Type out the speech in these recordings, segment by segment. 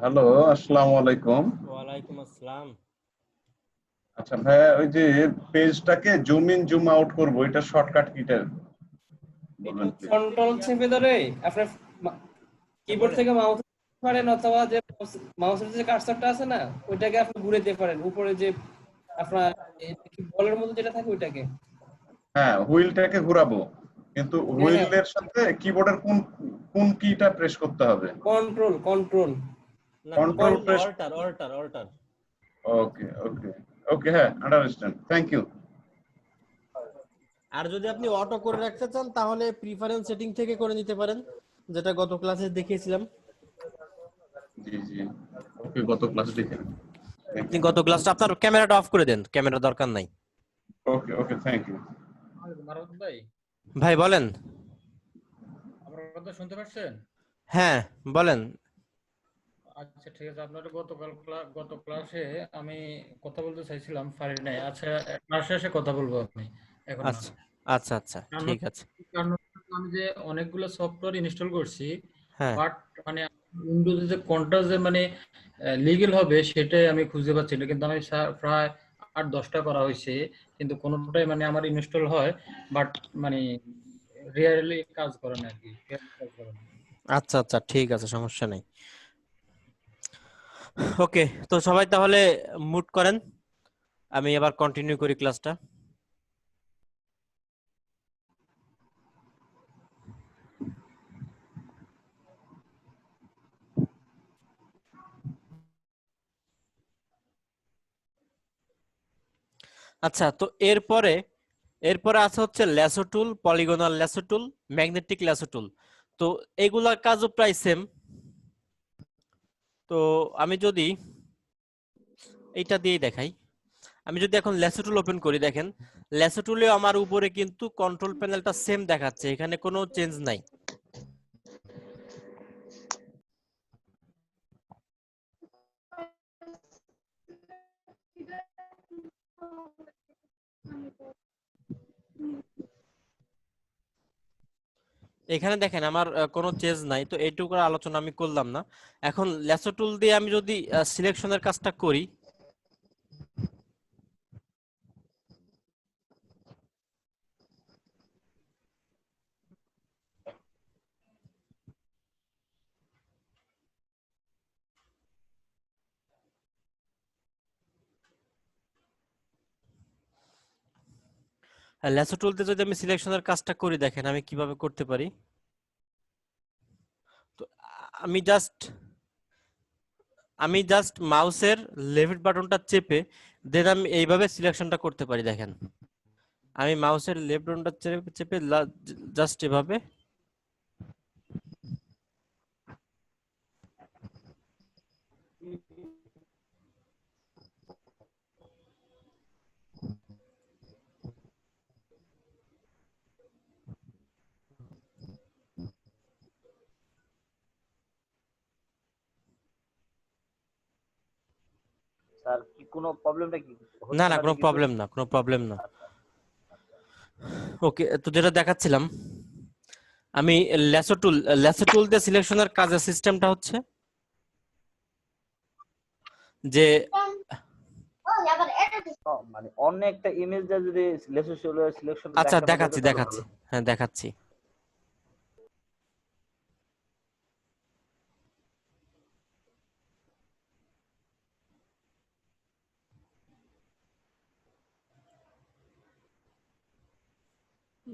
Hello, আসসালামু আলাইকুম। ওয়ালাইকুম আসসালাম। আচ্ছা ভাইয়া, ওই যে পেজটাকে জুম ইন জুম আউট করবো, এটা শর্টকাট কিটা এটা বলবেন হচ্ছে প্লিজ? কন্ট্রোল চেপে ধরে আপনার কিবোর্ড থেকে মাউস পারেন, অথবা যে মাউসের যে কার্সারটা আছে না, ওইটাকে আপনি ঘুরে দিতে পারেন উপরে, যে আপনার কি বলের মতো যেটা থাকে ওইটাকে। হ্যাঁ, হুইলটাকে ঘোরাবো, কিন্তু হ্যাঁ হ্যাঁ, হুইলের সাথে কিবোর্ডের কোন কোন কিটা প্রেস করতে হবে? কন্ট্রোল কন্ট্রোল না, কন্ট্রোল কন্ট্রোল না, press. Alt alt alt. Okay okay okay, হ্যাঁ, আন্ডারস্ট্যান্ড, থ্যাংক ইউ। আর যদি আপনি অটো করে রাখতে চান তাহলে প্রিফারেন্স সেটিং থেকে করে নিতে পারেন, যেটা গত ক্লাসে দেখিয়েছিলাম। জি জি, ওকে, গত ক্লাস দেখে। থ্যাংক আপনি ইউ। গত ক্লাসটা আপনার ক্যামেরাটা অফ করে দেন, ক্যামেরা দরকার নাই। ওকে ওকে, থ্যাংক ইউ। মারুফ ভাই, ভাই বলেন। আমার কথা শুনতে পাচ্ছেন? হ্যাঁ বলেন। আচ্ছা ঠিক আছে, আপনার গত ক্লাসে আমি কথা বলতে চাইছিলাম, পারি নাই। আচ্ছা, ক্লাস শেষে কথা বলবো আমি, এখন না। আচ্ছা আচ্ছা আচ্ছা, কারণ ঠিক আছে। কারণ আমি যে অনেকগুলো সফটওয়্যার ইনস্টল করছি, হ্যাঁ বাট মানে উইন্ডোজে যে কোনটা যে মানে লিগেল হবে সেটাই আমি খুঁজে পাচ্ছি না। কিন্তু আমি প্রায় 8-10টা করা হয়েছে, কিন্তু কোনোটাই মানে আমার ইনস্টল হয়, বাট মানে রিয়েলি কাজ করে না আর কি, কাজ করে না। আচ্ছা আচ্ছা, ঠিক আছে, সমস্যা নেই। ওকে, তো সবাই তাহলে মুট করেন, আমি এবার কন্টিনিউ করি ক্লাসটা। আচ্ছা, তো এরপরে এরপরে আছে হচ্ছে ল্যাসো টুল, পলিগনাল ল্যাসো টুল, ম্যাগনেটিক ল্যাসো টুল। তো এগুলার কাজও প্রায় সেম। তো আমি যদি এইটা দিয়ে দেখাই, আমি যদি এখন ল্যাসো টুল ওপেন করি, দেখেন ল্যাসো টুলে আমার উপরে কিন্তু কন্ট্রোল প্যানেলটা সেম দেখাচ্ছে, এখানে কোনো চেঞ্জ নাই। এখানে দেখেন আমার কোনো চেঞ্জ নাই, তো এইটুকুর আলোচনা আমি করলাম না। এখন ল্যাসো টুল দিয়ে আমি যদি সিলেকশনের কাজটা করি, ল্যাসো টুল দিয়ে যদি আমি সিলেকশনের কাজটা করি, দেখেন আমি কিভাবে করতে পারি। তো আমি জাস্ট আমি জাস্ট মাউসের লেফট বাটনটা চেপে দেন আমি এইভাবে সিলেকশনটা করতে পারি। দেখেন আমি মাউসের লেফট বাটনটা চেপে চেপে জাস্ট এভাবে। স্যার, কি কোনো প্রবলেমটা কি না হচ্ছে না, না কোনো কিছু? প্রবলেম না, কোনো প্রবলেম না। আচ্ছা ওকে, তো যেটা দেখাচ্ছিলাম, আমি ল্যাসো টুল দিয়ে সিলেকশনের কাজের সিস্টেমটা হচ্ছে যে, মানে অন্য একটা ইমেজ দিয়ে যদি সিলেকশনটা আচ্ছা দেখানো যেত দেখাচ্ছি তাহলে দেখাচ্ছি, ভালো। হ্যাঁ দেখাচ্ছি।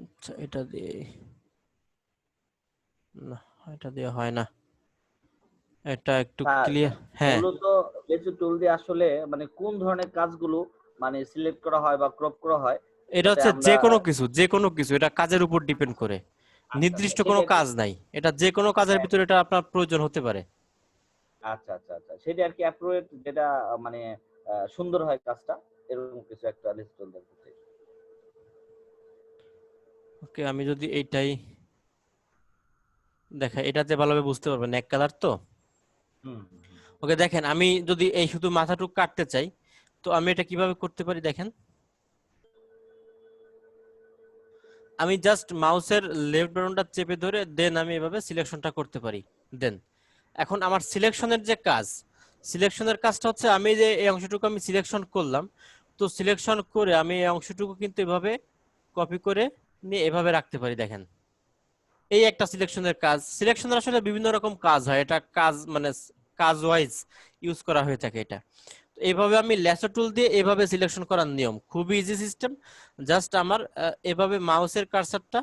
আচ্ছা, এটা দিয়ে না, এটা দিয়ে হয় না, এটা একটু স্যার, ক্লিয়ার। হ্যাঁ, মূলত লেসু টুল দিয়ে আসলে মানে কোন ধরনের কাজগুলো মানে সিলেক্ট করা হয় বা ক্রপ করা হয়, এটা যাতে হচ্ছে আমরা যে কোনো কিছু এটা কাজের উপর ডিপেন্ড করে। আচ্ছা আচ্ছা নির্দিষ্ট সেটা কোনো একটু কাজ নাই, এটা যে কোনো কাজের হ্যাঁ, ভিতরে এটা আপনার প্রয়োজন হতে পারে। আচ্ছা আচ্ছা আচ্ছা, সেটা আর কি অ্যাপ্রোপ্রিয়েট, যেটা মানে সুন্দর হয় কাজটা, এরকম কিছু একটা লেসু টুল দেখতে। ওকে, আমি যদি এইটাই দেখাই, এটাতে ভালোভাবে বুঝতে পারবেন, এক কালার তো। হুম হুম, হুম। ওকে, দেখেন আমি যদি এই শুধু মাথাটুকু কাটতে চাই, তো আমি এটা কিভাবে করতে পারি দেখেন। আমি জাস্ট মাউসের লেফট বাটনটা চেপে ধরে দেন আমি এভাবে সিলেকশনটা করতে পারি। দেন এখন আমার সিলেকশনের যে কাজ, সিলেকশনের কাজটা হচ্ছে আমি যে এই অংশটুকু আমি সিলেকশন করলাম, তো সিলেকশন করে আমি এই অংশটুকু কিন্তু এভাবে কপি করে নিয়ে এভাবে রাখতে পারি। দেখেন এই একটা সিলেকশনের কাজ। সিলেকশনের আসলে বিভিন্ন রকম কাজ হয়, এটা কাজ মানে কাজ ওয়াইজ ইউজ করা হয়ে থাকে এটা। তো এইভাবে আমি ল্যাসো টুল দিয়ে এভাবে সিলেকশন করার নিয়ম, খুবই ইজি সিস্টেম। জাস্ট আমার এভাবে মাউসের কার্সারটা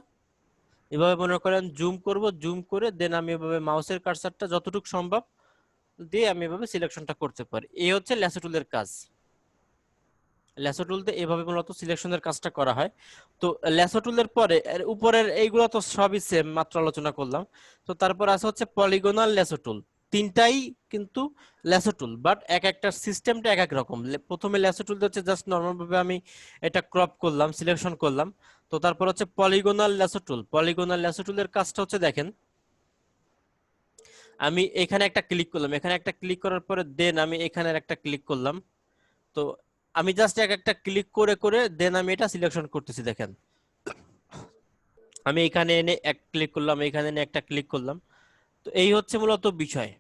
এভাবে মনে করেন জুম করব, জুম করে দেন আমি এভাবে মাউসের কার্সারটা যতটুকু সম্ভব দিয়ে আমি এভাবে সিলেকশনটা করতে পারি। এই হচ্ছে ল্যাসো টুলের কাজ। ল্যাসো টুল দিয়ে এভাবে মূলত সিলেকশনের কাজটা করা হয়। তো ল্যাসো টুলের পরে এর উপরের এইগুলো তো সবই সেম, মাত্র আলোচনা করলাম। তো তারপর আছে হচ্ছে পলিগনাল ল্যাসো টুল। তিনটাই কিন্তু ল্যাসো টুল, বাট এক একটা সিস্টেমটা এক এক রকম। প্রথমে ল্যাসো টুল হচ্ছে জাস্ট নর্মাল ভাবে আমি এটা ক্রপ করলাম, সিলেকশন করলাম। তো তারপর হচ্ছে পলিগনাল ল্যাসো টুল। পলিগনাল ল্যাসো টুলের কাজটা হচ্ছে দেখেন, আমি এখানে একটা ক্লিক করলাম, এখানে একটা ক্লিক করার পরে দেন আমি এখানে একটা ক্লিক করলাম। তো আমি জাস্ট এক একটা ক্লিক করে করে দেন আমি এটা সিলেকশন করতেছি। দেখেন আমি এখানে এনে এক ক্লিক করলাম, এখানে এনে একটা ক্লিক করলাম। তো এই হচ্ছে মূলত বিষয়।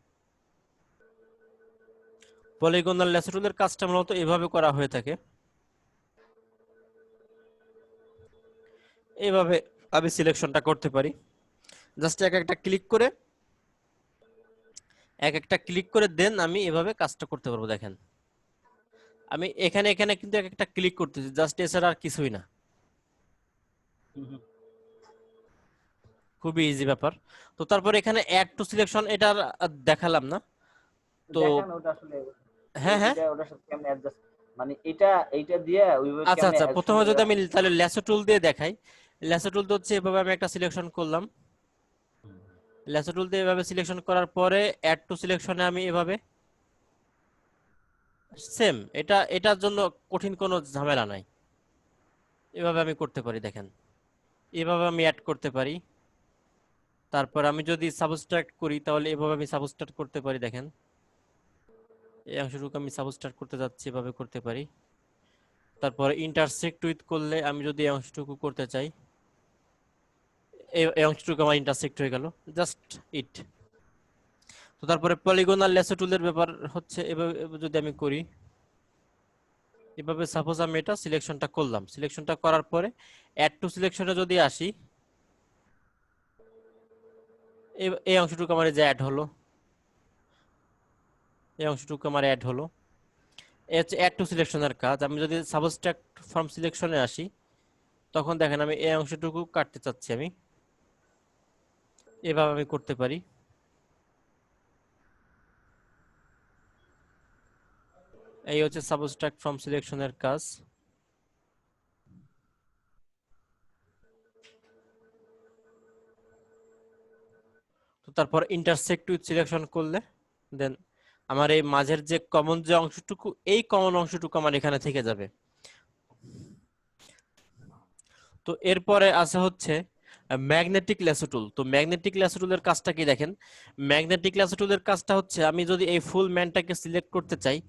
পলিগনাল ল্যাসো টুলের কাজটা মূলত এভাবে করা হয়ে থাকে। এইভাবে আমি সিলেকশনটা করতে পারি, জাস্ট এক একটা ক্লিক করে এক একটা ক্লিক করে দেন আমি এভাবে কাজটা করতে পারবো। দেখেন আমি এখানে এখানে কিন্তু এক একটা ক্লিক করতেছি, জাস্ট এছাড়া আর কিছুই না। খুবই ইজি ব্যাপার। তো তারপর এখানে অ্যাড টু সিলেকশন, এটা আর দেখালাম না। তো দেখান ওটা আসলে হ্যাঁ হ্যাঁ, এটা ওটার সাথে কেমনে অ্যাডজাস্ট, মানে এইটা দিয়ে ওইভাবে আচ্ছা কেমনে আচ্ছা, প্রথমে সুন্দর যদি আমি তাহলে ল্যাসো টুল দিয়ে দেখাই। ল্যাসো টুল তো হচ্ছে এভাবে আমি একটা সিলেকশন করলাম, ল্যাসো টুল দিয়ে এভাবে সিলেকশন করার পরে অ্যাড টু সিলেকশনে আমি এভাবে সেম, এটার জন্য কঠিন কোনো ঝামেলা নাই, এভাবে আমি করতে পারি। দেখেন এভাবে আমি অ্যাড করতে পারি। তারপর আমি যদি সাবস্ট্রাক্ট করি তাহলে এভাবে আমি সাবস্ট্রাক্ট করতে পারি। দেখেন এই অংশটুকু আমি সাবস্ট্রাক্ট করতে যাচ্ছি, এভাবে করতে পারি। তারপর ইন্টারসেক্ট উইথ করলে আমি যদি এই অংশটুকু করতে চাই, এই অংশটুকু আমার ইন্টারসেক্ট হয়ে গেল, জাস্ট ইট। তো তারপরে পলিগনাল ল্যাসো টুলের ব্যাপার হচ্ছে এভাবে যদি আমি করি, এভাবে সাপোজ আমি এটা সিলেকশনটা করলাম, সিলেকশনটা করার পরে অ্যাড টু সিলেকশনে যদি আসি, এই অংশটুকু আমার যে অ্যাড হলো, এই অংশটুকু আমার অ্যাড হলো। এই হচ্ছে অ্যাড টু সিলেকশনের কাজ। আমি যদি সাবস্ট্রাক্ট ফ্রম সিলেকশনে আসি, তখন দেখেন আমি এই অংশটুকু কাটতে চাচ্ছি, আমি এভাবে আমি করতে পারি। এই হচ্ছে সাবস্ট্রাক্ট ফ্রম সিলেকশনের কাজ। তো তারপর ইন্টারসেক্ট উইথ সিলেকশন করলে দেন আমার এই মাঝের যে কমন যে অংশটুকু, এই কমন অংশটুকু আমার এখানে থেকে যাবে। তো এরপরে আছে হচ্ছে ম্যাগনেটিক ল্যাসো টুল। তো ম্যাগনেটিক ল্যাসো টুলের কাজটা কি দেখেন, ম্যাগনেটিক ল্যাসো টুলের কাজটা হচ্ছে আমি যদি এই ফুল ম্যানটাকে সিলেক্ট করতে চাই,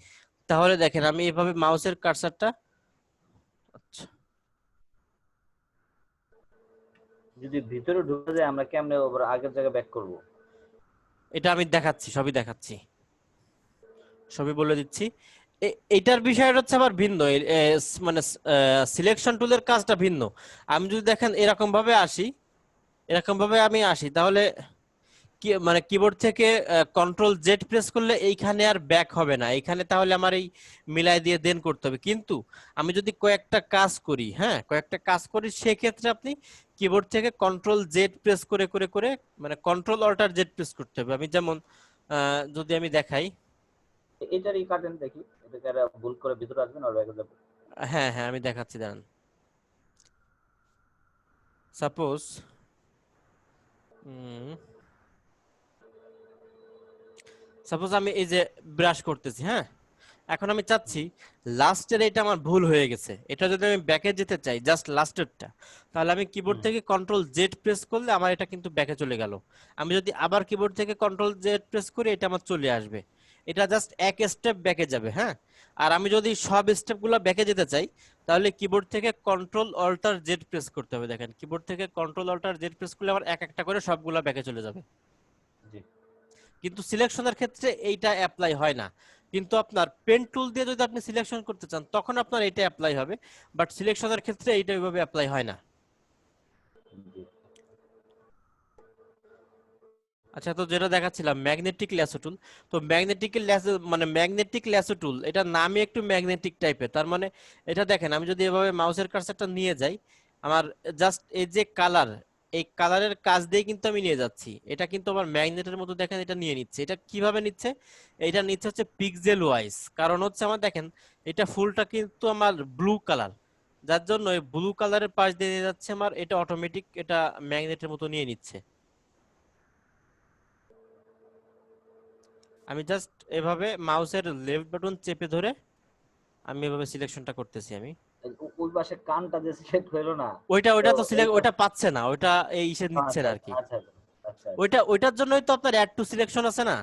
তাহলে দেখেন আমি এভাবে মাউসের কার্সারটা, আচ্ছা যদি ভিতরে ঢুকে যায় আমরা কেমনে ওর আগের জায়গায় ব্যাক করব? এটা আমি দেখাচ্ছি, সবই দেখাচ্ছি, সবই বলে দিচ্ছি। এটার বিষয়টা হচ্ছে আবার ভিন্ন, মানে সিলেকশন টুলের কাজটা ভিন্ন। আমি যদি দেখেন এরকম ভাবে আসি, এরকম ভাবে আমি আসি, তাহলে কি মানে কিবোর্ড থেকে কন্ট্রোল জেড প্রেস করলে এইখানে আর ব্যাক হবে না, এইখানে তাহলে আমার এই মিলাই দিয়ে দেন করতে হবে। কিন্তু আমি যদি কয়েকটা কাজ করি, হ্যাঁ কয়েকটা কাজ করি, সেক্ষেত্রে আপনি কিবোর্ড থেকে কন্ট্রোল জেড প্রেস করে করে করে মানে কন্ট্রোল অল্টার জেড প্রেস করতে হবে। আমি যেমন যদি আমি দেখাই, এটারই কাটেন দেখি, এটাকে আর ভুল করে ভিতরে আসবেন আর ব্যাকে যাবেন। হ্যাঁ হ্যাঁ আমি দেখাচ্ছি, দাঁড়ান। সাপোজ সাপোজ আমি এই যে ব্রাশ করতেছি, হ্যাঁ এখন আমি চাচ্ছি লাস্টের এটা আমার ভুল হয়ে গেছে, এটা যদি আমি ব্যাকে যেতে চাই জাস্ট লাস্টেরটা, তাহলে আমি কিবোর্ড থেকে কন্ট্রোল জেড প্রেস করলে আমার এটা কিন্তু ব্যাকে চলে গেল। আমি যদি আবার কিবোর্ড থেকে কন্ট্রোল জেড প্রেস করি, এটা আমার চলে আসবে, এটা জাস্ট এক স্টেপ ব্যাকে যাবে। হ্যাঁ আর আমি যদি সব স্টেপগুলো ব্যাকে যেতে চাই, তাহলে কিবোর্ড থেকে কন্ট্রোল অল্টার জেড প্রেস করতে হবে। দেখেন কিবোর্ড থেকে কন্ট্রোল অল্টার জেড প্রেস করলে আমার এক একটা করে সবগুলা ব্যাকে চলে যাবে। জি। কিন্তু সিলেকশনের ক্ষেত্রে এইটা অ্যাপ্লাই হয় না। কিন্তু আপনার পেন টুল দিয়ে যদি আপনি সিলেকশন করতে চান তখন আপনার এটা অ্যাপ্লাই হবে, বাট সিলেকশনের ক্ষেত্রে এইটা ওইভাবে অ্যাপ্লাই হয় না। জি। আচ্ছা, তো যেটা দেখাচ্ছিলাম ম্যাগনেটিক ল্যাসো টুল, তো ম্যাগনেটিক ল্যাসো মানে ম্যাগনেটিক ল্যাসো টুল এটা নামই একটু ম্যাগনেটিক টাইপের। তার মানে এটা দেখেন, আমি যদি এভাবে মাউসের কার্সারটা নিয়ে যাই, আমার জাস্ট এই যে কালার, এই কালারের কাজ দিয়ে কিন্তু আমি নিয়ে যাচ্ছি, এটা কিন্তু আমার ম্যাগনেটের মতো দেখেন এটা নিয়ে নিচ্ছে। এটা কিভাবে নিচ্ছে? এটা নিচ্ছে হচ্ছে পিক্সেল ওয়াইজ। কারণ হচ্ছে আমার দেখেন এটা ফুলটা কিন্তু আমার ব্লু কালার, যার জন্য এই ব্লু কালারের পাশ দিয়ে নিয়ে যাচ্ছে আমার, এটা অটোমেটিক এটা ম্যাগনেটের মতো নিয়ে নিচ্ছে। আমি জাস্ট এভাবে মাউসের লেফট বাটন চেপে ধরে আমি এভাবে সিলেকশনটা করতেছি। আমি ওই পাশে কানটা যে সিলেক্ট হলো না, ওইটা তো ওইটা তো এই সিলেক্ট, ওইটা পাচ্ছে না, ওইটা এই ইসে নিচ্ছে আচ্ছা না আর কি। আচ্ছা আচ্ছা। ওইটার জন্যই তো আপনার অ্যাড টু সিলেকশন আছে না।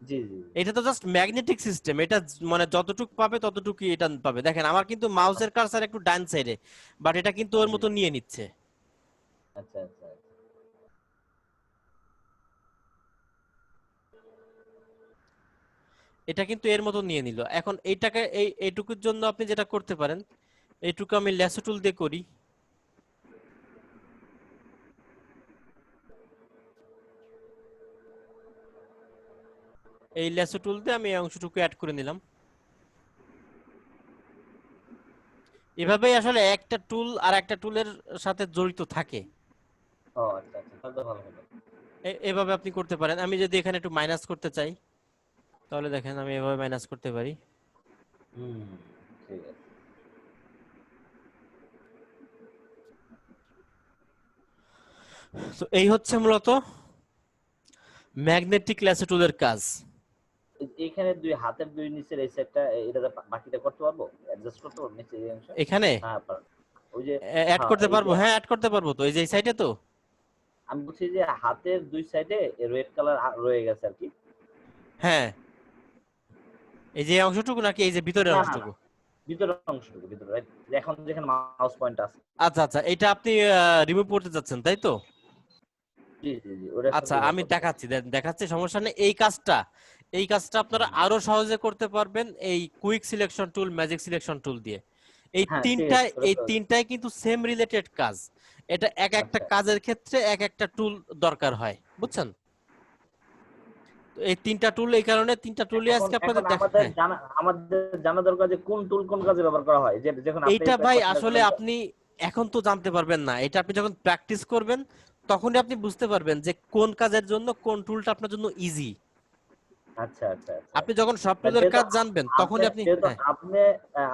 জি জি। এটা তো জাস্ট ম্যাগনেটিক সিস্টেম, এটা মানে যতটুকু পাবে ততটুকুই এটা পাবে। দেখেন আমার কিন্তু মাউসের কার্সার একটু ডান সাইডে, বাট এটা কিন্তু ওর মতো নিয়ে নিচ্ছে। আচ্ছা আচ্ছা। এটা কিন্তু এর মতো নিয়ে নিল। এখন এইটাকে এইটুকুর জন্য আপনি যেটা করতে পারেন, এইটুকু আমি ল্যাসো টুল দিয়ে করি। এই ল্যাসো টুল দিয়ে আমি এই অংশটুকু অ্যাড করে নিলাম। এভাবেই আসলে একটা টুল আর একটা টুলের সাথে জড়িত থাকে। ও আচ্ছা আচ্ছা, তাহলে তো ভালো হলো। এভাবে আপনি করতে পারেন। আমি যদি এখানে একটু মাইনাস করতে চাই, তাহলে দেখেন আমি এভাবে মাইনাস করতে পারি। হুম, ঠিক আছে। তো এই হচ্ছে মূলত ম্যাগনেটিক ল্যাসো টুলের কাজ। এইখানে দুই হাতের দুই নিচের এই সাইডটা, এটা বাকিটা করতে পারবো, অ্যাডজাস্ট করতে পারবো নিচে এই অংশ? এখানে হ্যাঁ পারবো। ওই যে অ্যাড হ্যাঁ, করতে এই পারবো, যে হ্যাঁ অ্যাড করতে পারবো। তো এই যে এই সাইডে তো আমি বলছি যে হাতের দুই সাইডে রেড কালার রয়ে গেছে আর কি। হ্যাঁ, এই যে এই অংশটুকু নাকি এই যে ভিতরের না না না, অংশটুকু? ভিতরের অংশটুকু, ভিতরে right? এখন যেখানে মাউস পয়েন্ট আছে। আচ্ছা আচ্ছা, এটা আপনি রিমুভ করতে চাচ্ছেন তাই তো? জি জি জি, ওটা আচ্ছা রিমুভ আমি করতে হবে। দেখাচ্ছি, দেখাচ্ছি, সমস্যা নেই। এই কাজটা আপনারা আরো সহজে করতে পারবেন এই quick selection tool, magic selection tool দিয়ে। এই হ্যাঁ ঠিক তিনটাই আছে, ওটা এই তো তিনটাই কিন্তু সেম রিলেটেড কাজ। এটা এক একটা আচ্ছা। কাজের ক্ষেত্রে এক একটা টুল দরকার হয়, বুঝছেন? তো এই তিনটা টুল, এই কারণে তিনটা টুলই এখন আজকে এখন আপনাদের হ্যাঁ, আমাদের জানা দরকার যে কোন টুল কোন কাজে ব্যবহার করা হয়, যে যখন আপনি এইটা এই ভাই কথাটা আসলে বললেন। আপনি এখন তো জানতে পারবেন না, এটা আপনি যখন প্র্যাকটিস করবেন তখনই আপনি বুঝতে পারবেন যে কোন কাজের জন্য কোন টুলটা আপনার জন্য ইজি। আচ্ছা আচ্ছা আচ্ছা। আপনি যখন সব টুলের যেহেতু কাজ জানবেন তখনই আপনি যেহেতু হ্যাঁ আপনি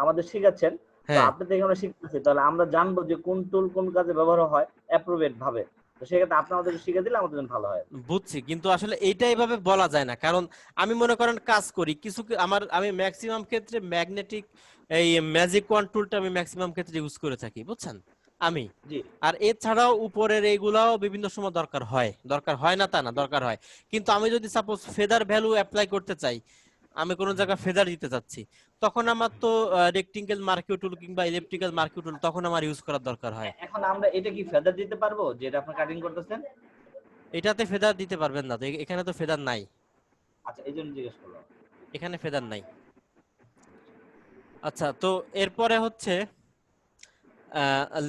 আমাদের শিখাচ্ছেন, তো হ্যাঁ আপনি থেকে আমরা শিখতেছি, তাহলে আমরা জানবো যে কোন টুল কোন কাজে ব্যবহার হয় অ্যাপ্রোপ্রিয়েট ভাবে। তো সেক্ষেত্রে আপনি আমাদেরকে শিখে দিলে আমাদের জন্য ভালো হয়। বুঝছি, কিন্তু আসলে এইটা এইভাবে বলা যায় না। কারণ আমি মনে করেন কাজ করি কিছু আমি ম্যাক্সিমাম ক্ষেত্রে ম্যাগনেটিক এই ম্যাজিক ওয়ান টুলটা আমি ম্যাক্সিমাম ক্ষেত্রে ইউজ করে থাকি, বুঝছেন? আমি জি। আর এছাড়াও উপরের এইগুলাও বিভিন্ন সময় দরকার হয় না তা না, দরকার হয়। কিন্তু আমি যদি সাপোজ ফেদার ভ্যালু অ্যাপ্লাই করতে চাই, আমি কোনো জায়গায় ফেদার দিতে চাচ্ছি, তখন আমার তো রেক্টিঙ্গেল মার্কিউ টুল কিংবা ইলেকট্রিক্যাল মার্কিউ টুল তখন আমার ইউজ করার দরকার হয়। এখন আমরা এটা কি ফেদার দিতে পারবো, যেটা আপনি কাটিং করতেছেন? এটাতে ফেদার দিতে পারবেন না তো, এখানে তো ফেদার নাই, আচ্ছা, এই জন্য জিজ্ঞেস করলাম। এখানে ফেদার নাই। আচ্ছা, তো এরপরে হচ্ছে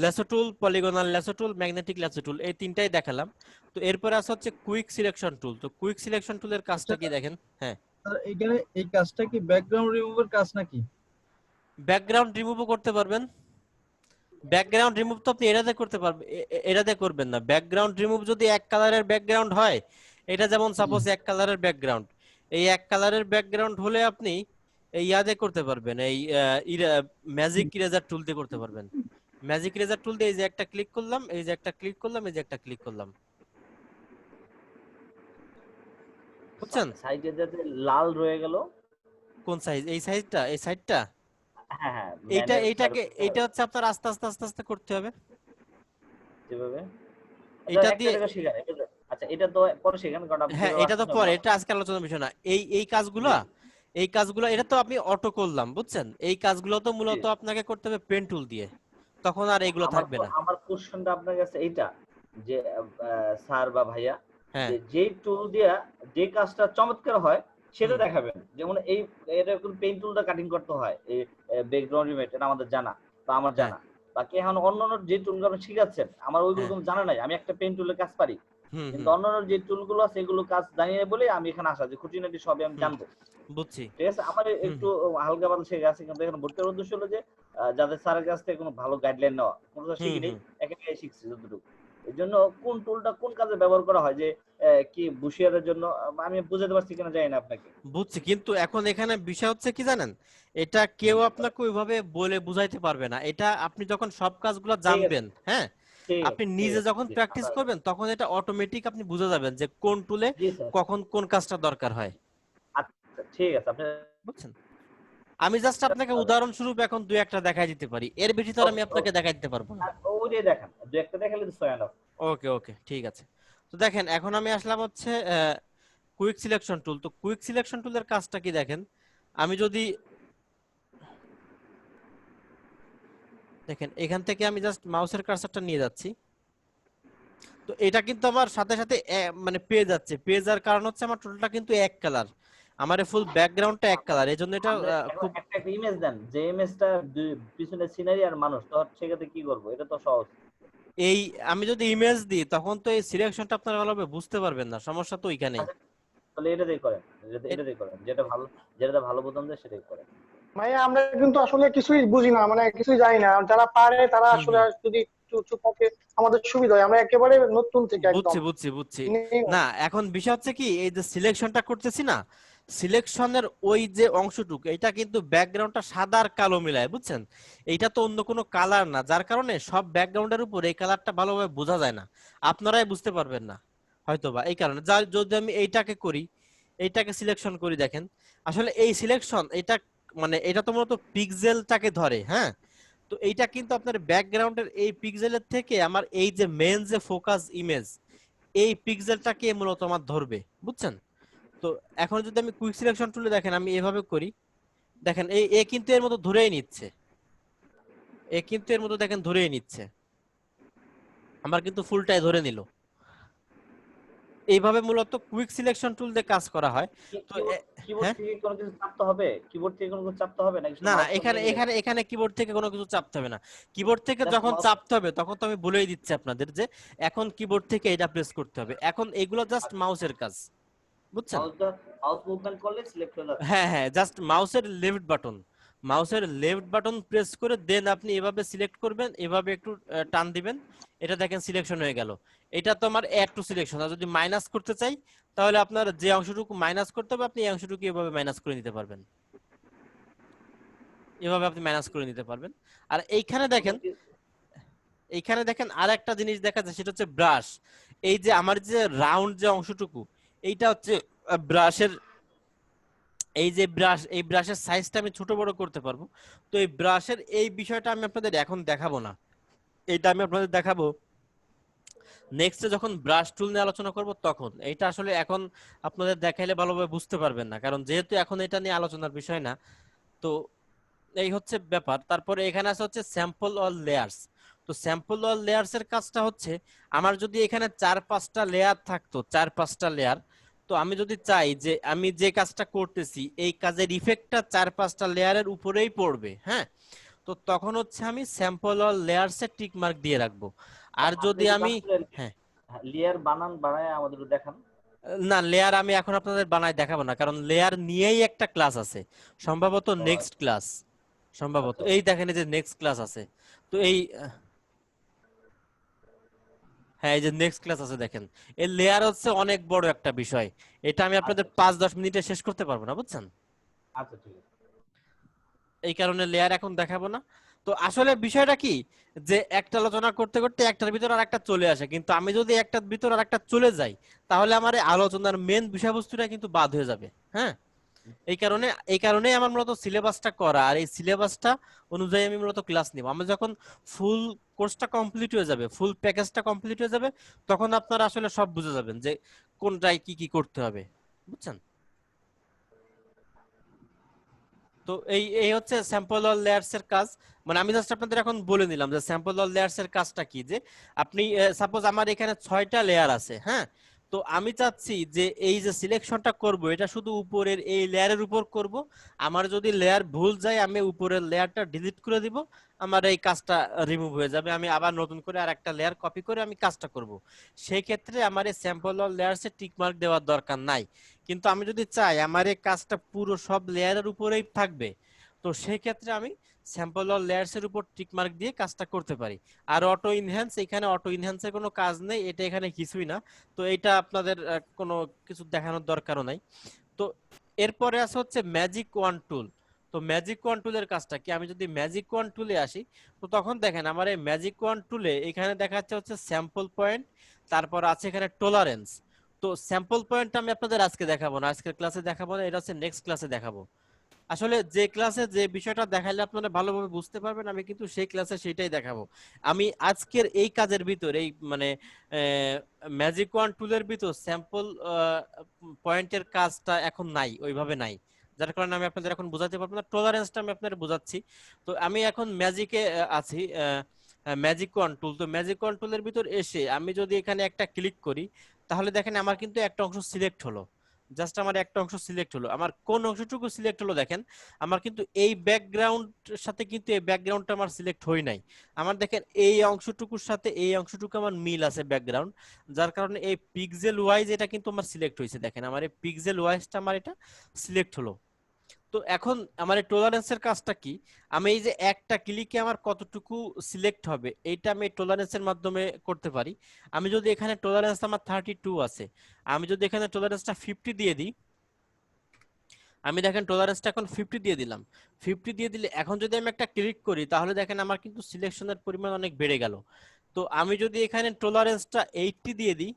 ল্যাসো টুল, পলিগনাল ল্যাসো টুল, ম্যাগনেটিক ল্যাসো টুল, এই তিনটাই দেখালাম। তো এরপরে আছে হচ্ছে কুইক সিলেকশন টুল। তো কুইক সিলেকশন টুলের কাজটা আচ্ছা কি দেখেন। হ্যাঁ, স্যার, এইখানে এই কাজটা কি ব্যাকগ্রাউন্ড রিমুভের কাজ নাকি? ব্যাকগ্রাউন্ড রিমুভও করতে পারবেন। ব্যাকগ্রাউন্ড রিমুভ তো আপনি এটাতে করতে পারবেন, এটাতে করবেন না। ব্যাকগ্রাউন্ড রিমুভ যদি এক কালারের ব্যাকগ্রাউন্ড হয়, এটা যেমন সাপোজ এক কালারের ব্যাকগ্রাউন্ড, এই এক কালারের ব্যাকগ্রাউন্ড হলে আপনি এই ইয়াদে করতে পারবেন, এই ম্যাজিক ইরেজার টুল দিয়ে করতে পারবেন। ম্যাজিক ইরেজার টুল দিয়ে এই যে একটা ক্লিক করলাম, এই যে একটা ক্লিক করলাম, এই যে একটা ক্লিক করলাম, বুঝছেন? সাইডে যাতে লাল রয়ে গেল। কোন সাইজ? এই সাইজটা, এই সাইডটা, হ্যাঁ হ্যাঁ, এইটা হচ্ছে আপনার আস্তে আস্তে আস্তে আস্তে করতে হবে যেভাবে এটা একটা দিয়ে। জায়গায় শিখান। আচ্ছা, এটা তো পরে শিখান, কারণ আপনি হ্যাঁ, যেভাবে এটা তো আসছেন পরে, আমরা। এটা আজকে আলোচনার বিষয় না। এই কাজগুলা, এটা তো আপনি অটো করলাম, বুঝছেন? এই কাজগুলো তো জি। মূলত আপনাকে করতে হবে পেন টুল দিয়ে, তখন আর এগুলো থাকবে না। আমার কোশ্চেনটা আপনার কাছে এইটা, যে স্যার বা ভাইয়া, হ্যাঁ যে যেই টুল দিয়া যে কাজটা চমৎকার হয় সেটা হুম, দেখাবেন। যেমন এই এরকম পেইন্ট টুলটা কাটিং করতে হয়, এই ব্যাকগ্রাউন্ড ইমেজ, এটা আমাদের জানা বা আমার হ্যাঁ জানা। বাকি এখন অন্যান্য যে টুলগুলো আপনি শিখাচ্ছেন, আমার ওইগুলো হ্যাঁ কোনো জানা নাই। আমি একটা পেইন্ট টুলের কাজ পারি। হুম কিন্তু হুম অন্যান্য যে টুলগুলো আছে এগুলো কাজ জানি না বলেই আমি এখানে আসা, যে খুঁটিনাটি সবই আমি হুম জানবো। বুঝছি ঠিক আছে? আমার হুম একটু হুম হালকা পাতলা শেখা আছে, কিন্তু এখানে ভর্তি হওয়ার উদ্দেশ্য হলো যে যাদের স্যারের কাছ থেকে কোনো ভালো গাইডলাইন নেওয়া। কোনটা হুম শিখি নাই, হুম একেবারে শিখছি যতটুকু। এজন্য কোন টুলটা কোন কাজে ব্যবহার করা হয়, যে কি বুশিয়ারের জন্য আমি বুঝাতে পারছি কিনা জানি না আপনাকে। বুঝছি, কিন্তু এখন এখানে বিষয় হচ্ছে কি জানেন, এটা কেউ আপনাকে ওইভাবে বলে বুঝাইতে পারবে না। এটা আপনি যখন সব কাজগুলো ঠিক আছে, জানবেন, হ্যাঁ, ঠিক আপনি আছে, ঠিক নিজে আছে। যখন জি, প্র্যাকটিস আমরা করবেন তখন এটা অটোমেটিক আপনি বুঝে যাবেন যে কোন টুলে জি স্যার। কখন কোন কাজটা দরকার হয়। আচ্ছা, ঠিক আছে। আপনি বুঝছেন? আমি জাস্ট আপনাকে উদাহরণস্বরূপ এখন দুই একটা দেখাই দিতে পারি, এর বেশি তো আর আমি ওকে, আপনাকে ওকে। দেখাই দিতে পারবো না। ওইটাই দেখান। ২-১ টা দেখালে তো সয় না। ওকে ওকে ঠিক আছে। তো দেখেন এখন আমি আসলাম হচ্ছে কুইক সিলেকশন টুল। তো কুইক সিলেকশন টুলের কাজটা কি দেখেন, আমি যদি দেখেন এখান থেকে আমি জাস্ট মাউসের কার্সারটা নিয়ে যাচ্ছি, তো এটা কিন্তু আমার সাথে সাথে মানে পেয়ে যাচ্ছে। পেয়ে যাওয়ার কারণ হচ্ছে আমার টোটালটা কিন্তু এক কালার, আমার ফুল ব্যাকগ্রাউন্ডটা এক কালার, এই জন্য এটা আমরা এখন খুব একটা ইমেজ দেন, যে ইমেজটা পিছনে সিনারি আর মানুষ, তো সেক্ষেত্রে কি করবো? এটা তো সহজ। এই আমি যদি ইমেজ দিই তখন তো এই সিলেকশনটা আপনারা ভালোভাবে বুঝতে পারবেন না, সমস্যা তো ওইখানেই। আচ্ছা, তাহলে এটাতেই করেন। এটাতেই করেন। যেটাতে ভালো বোঝান যায় সেটাই করেন। ভাইয়া আমরা কিন্তু আসলে কিছুই বুঝি না, মানে কিছুই জানি না। যারা পারে তারা হুম আসলে হুম যদি একটু চুপ থাকে আমাদের সুবিধা হয়। আমরা একেবারে নতুন থেকে একদম বুঝছি বুঝছি বুঝছি। নিউ। না এখন বিষয় হচ্ছে কি, এই যে সিলেকশনটা করতেছি না, সিলেকশনের ওই যে অংশটুকু এটা কিন্তু ব্যাকগ্রাউন্ডটা সাদা আর কালো মিলায়, বুঝছেন? এইটা তো অন্য কোনো কালার না, যার কারণে সব ব্যাকগ্রাউন্ডের উপর এই কালারটা ভালোভাবে বোঝা যায় না, আপনারাই বুঝতে পারবেন না হয়তোবা। এই কারণে যা যদি আমি এইটাকে করি, এইটাকে সিলেকশন করি, দেখেন আসলে এই সিলেকশন এটা মানে এটা তো মূলত পিক্সেলটাকে ধরে, হ্যাঁ। তো এইটা কিন্তু আপনার ব্যাকগ্রাউন্ডের এই পিক্সেলের থেকে আমার এই যে মেন যে ফোকাস ইমেজ, এই পিক্সেলটাকে মূলত আমার ধরবে, বুঝছেন? তো এখন যদি আমি কুইক সিলেকশন টুলে দেখেন আমি এভাবে করি, দেখেন এই এ কিন্তু এর মতো ধরেই নিচ্ছে, এ কিন্তু এর মতো দেখেন ধরেই নিচ্ছে, আমার কিন্তু ফুলটাই ধরে নিল। এইভাবে মূলত কুইক সিলেকশন টুল দিয়ে কাজ করা হয়। তো কিবোর্ড কিবোর্ড হ্যাঁ, থেকে কোনো কিছু চাপতে হবে? কিবোর্ড থেকে কোনো কিছু চাপতে হবে নাকি শুধু না না, মাউস এখানে নিয়ে এখানে এখানে কিবোর্ড থেকে কোনো কিছু চাপতে হবে না। কিবোর্ড থেকে জাস্ট যখন মাউস? চাপতে হবে তখন তো আমি বলেই দিচ্ছি আপনাদের যে এখন কিবোর্ড থেকে এটা প্রেস করতে হবে, এখন এগুলো জাস্ট মাউসের কাজ, বুঝছেন? মাউস মুভমেন্ট করলে সিলেক্ট হয়ে যাচ্ছে। হ্যাঁ হ্যাঁ, জাস্ট মাউসের লেফট বাটন প্রেস করে দেন আপনি এভাবে সিলেক্ট করবেন, এভাবে একটু টান দিবেন, এটা দেখেন সিলেকশন হয়ে গেল। এটা তো আমার অ্যাড টু সিলেকশন। আর যদি মাইনাস করতে চাই তাহলে আপনার যে অংশটুকু মাইনাস করতে হবে আপনি এই অংশটুকু এভাবে মাইনাস করে নিতে পারবেন, এভাবে আপনি মাইনাস করে নিতে পারবেন। আর এইখানে দেখেন আর একটা জিনিস দেখা যায়, সেটা হচ্ছে ব্রাশ। এই যে আমার যে রাউন্ড যে অংশটুকু, এইটা হচ্ছে ব্রাশের, এই যে ব্রাশ, এই ব্রাশের সাইজটা আমি ছোট বড় করতে পারবো। তো এই ব্রাশের এই বিষয়টা আমি আপনাদের এখন দেখাবো না, এইটা আমি আপনাদের দেখাবো নেক্সটে যখন ব্রাশ টুল নিয়ে আলোচনা করব তখন। এইটা আসলে এখন আপনাদের দেখাইলে ভালোভাবে বুঝতে পারবেন না, কারণ যেহেতু এখন এটা নিয়ে আলোচনার বিষয় না। তো এই হচ্ছে ব্যাপার। তারপরে এখানে আছে হচ্ছে স্যাম্পল অল লেয়ার্স। তো স্যাম্পল অল লেয়ার্স এর কাজটা হচ্ছে, আমার যদি এখানে 4-5টা লেয়ার থাকতো, 4-5টা লেয়ার, তো আমি যদি চাই যে আমি যে কাজটা করতেছি এই কাজের ইফেক্টটা 4-5টা লেয়ারের উপরেই পড়বে, হ্যাঁ, তো তখন হচ্ছে আমি স্যাম্পল অল লেয়ার্স এ টিক মার্ক দিয়ে রাখবো। আর আপনি যদি একটু আমি কাজ করেন, হ্যাঁ, লেয়ার বানায় আমাদের একটু দেখান। না লেয়ার আমি এখন আপনাদের বানায় দেখাবো না, কারণ লেয়ার নিয়েই একটা ক্লাস আছে, সম্ভবত ও নেক্সট ক্লাস, সম্ভবত আচ্ছা, এই আচ্ছা। দেখেন এই যে নেক্সট ক্লাস আছে। তো এই হ্যাঁ, এই যে নেক্সট ক্লাস আছে দেখেন, এই লেয়ার হচ্ছে অনেক বড় একটা বিষয়, এটা আমি আপনাদের আচ্ছা, 5-10 মিনিটে শেষ করতে পারবো না, বুঝছেন? আচ্ছা, ঠিক আছে। এই কারণে লেয়ার এখন দেখাবো না। তো আসলে বিষয়টা কি, যে একটা আলোচনা করতে করতে একটার ভিতর আর একটা চলে আসে, কিন্তু আমি যদি একটার ভিতর আর একটা চলে যাই তাহলে আমার এই আলোচনার মেন বিষয়বস্তুটা কিন্তু বাদ হয়ে যাবে, হ্যাঁ। এই কারণেই আমার মূলত সিলেবাসটা করা, আর এই সিলেবাসটা অনুযায়ী আমি মূলত ক্লাস নিব। আমরা যখন ফুল কোর্সটা কমপ্লিট হয়ে যাবে, ফুল প্যাকেজটা কমপ্লিট হয়ে যাবে, তখন আপনারা আসলে সব বুঝে যাবেন যে কোনটায় কি কি করতে হবে, বুঝছেন? তো এই এই হচ্ছে স্যাম্পল অল লেয়ার্স এর কাজ। মানে আমি জাস্ট আপনাদের এখন বলে নিলাম যে স্যাম্পল অল লেয়ার্স এর কাজটা কি, যে আপনি সাপোজ আমার এখানে 6টা লেয়ার আছে, হ্যাঁ, তো আমি চাচ্ছি যে এই যে সিলেকশনটা করব এটা শুধু উপরের এই লেয়ারের উপর করব। আমার যদি লেয়ার ভুল যায় আমি উপরের লেয়ারটা ডিলিট করে দিব, আমার এই কাজটা রিমুভ হয়ে যাবে, আমি আবার নতুন করে আর একটা লেয়ার কপি করে আমি কাজটা করব। সেই ক্ষেত্রে আমার এই স্যাম্পল অল লেয়ারসে টিক মার্ক দেওয়ার দরকার নাই। কিন্তু আমি যদি চাই আমার এই কাজটা পুরো সব লেয়ারের উপরেই থাকবে, তো সেই ক্ষেত্রে আমি স্যাম্পল অল লেয়ার্স এর উপর টিক মার্ক দিয়ে কাজটা করতে পারি। আর অটো ইনহ্যান্স, এখানে অটো ইনহ্যান্সের কোনো কাজ নেই, এটা এখানে কিছুই না। তো এটা আপনাদের কোনো কিছু দেখানোর দরকারও নাই। তো এরপরে আছে হচ্ছে ম্যাজিক ওয়ান টুল। তো ম্যাজিক ওয়ান টুলের কাজটা কি, আমি যদি ম্যাজিক ওয়ান টুলে আসি, তো তখন দেখেন আমার এই ম্যাজিক ওয়ান টুলে এখানে দেখা যাচ্ছে হচ্ছে স্যাম্পল পয়েন্ট, তারপর আছে এখানে টলারেন্স। তো স্যাম্পল পয়েন্টটা আমি আপনাদের আজকে দেখাবো না, আজকের ক্লাসে দেখাবো না, এটা হচ্ছে নেক্সট ক্লাসে দেখাবো। আসলে যে ক্লাসে যে বিষয়টা দেখাইলে আপনারা ভালোভাবে বুঝতে পারবেন, আমি কিন্তু সেই ক্লাসে সেটাই দেখাবো। আমি আজকের এই কাজের ভিতর এই মানে ম্যাজিক ওয়ান টুলের ভিতর স্যাম্পল পয়েন্টের কাজটা এখন নাই, ওইভাবে নাই, যার কারণে আমি আপনাদের এখন বোঝাতে পারবো না। টলারেন্সটা আমি আপনাদের বোঝাচ্ছি। তো আমি এখন ম্যাজিকে আছি, ম্যাজিক ওয়ান টুল। তো ম্যাজিক ওয়ান টুলের ভিতর এসে আমি যদি এখানে একটা ক্লিক করি, তাহলে দেখেন আমার কিন্তু একটা অংশ সিলেক্ট হলো, জাস্ট আমার একটা অংশ সিলেক্ট হলো। আমার কোন অংশটুকু সিলেক্ট হলো দেখেন, আমার কিন্তু এই ব্যাকগ্রাউন্ড সাথে কিন্তু এই ব্যাকগ্রাউন্ডটা আমার সিলেক্ট হই নাই। আমার দেখেন এই অংশটুকুর সাথে এই অংশটুকু আমার মিল আছে ব্যাকগ্রাউন্ড, যার কারণে এই পিক্সেল ওয়াইজ এটা কিন্তু আমার সিলেক্ট হয়েছে। দেখেন আমার এই পিক্সেল ওয়াইজটা আমার এটা সিলেক্ট হলো। তো এখন আমার এই টলারেন্সের কাজটা কি, আমি এই যে একটা ক্লিকে আমার কতটুকু সিলেক্ট হবে এইটা আমি টলারেন্সের মাধ্যমে করতে পারি। আমি যদি এখানে টলারেন্স আমার 32 আছে, আমি যদি এখানে টলারেন্সটা 50 দিয়ে দিই, আমি দেখেন টলারেন্সটা এখন 50 দিয়ে দিলাম। 50 দিয়ে দিলে এখন যদি আমি একটা ক্লিক করি, তাহলে দেখেন আমার কিন্তু সিলেকশনের পরিমাণ অনেক বেড়ে গেল। তো আমি যদি এখানে টলারেন্সটা 80 দিয়ে দিই,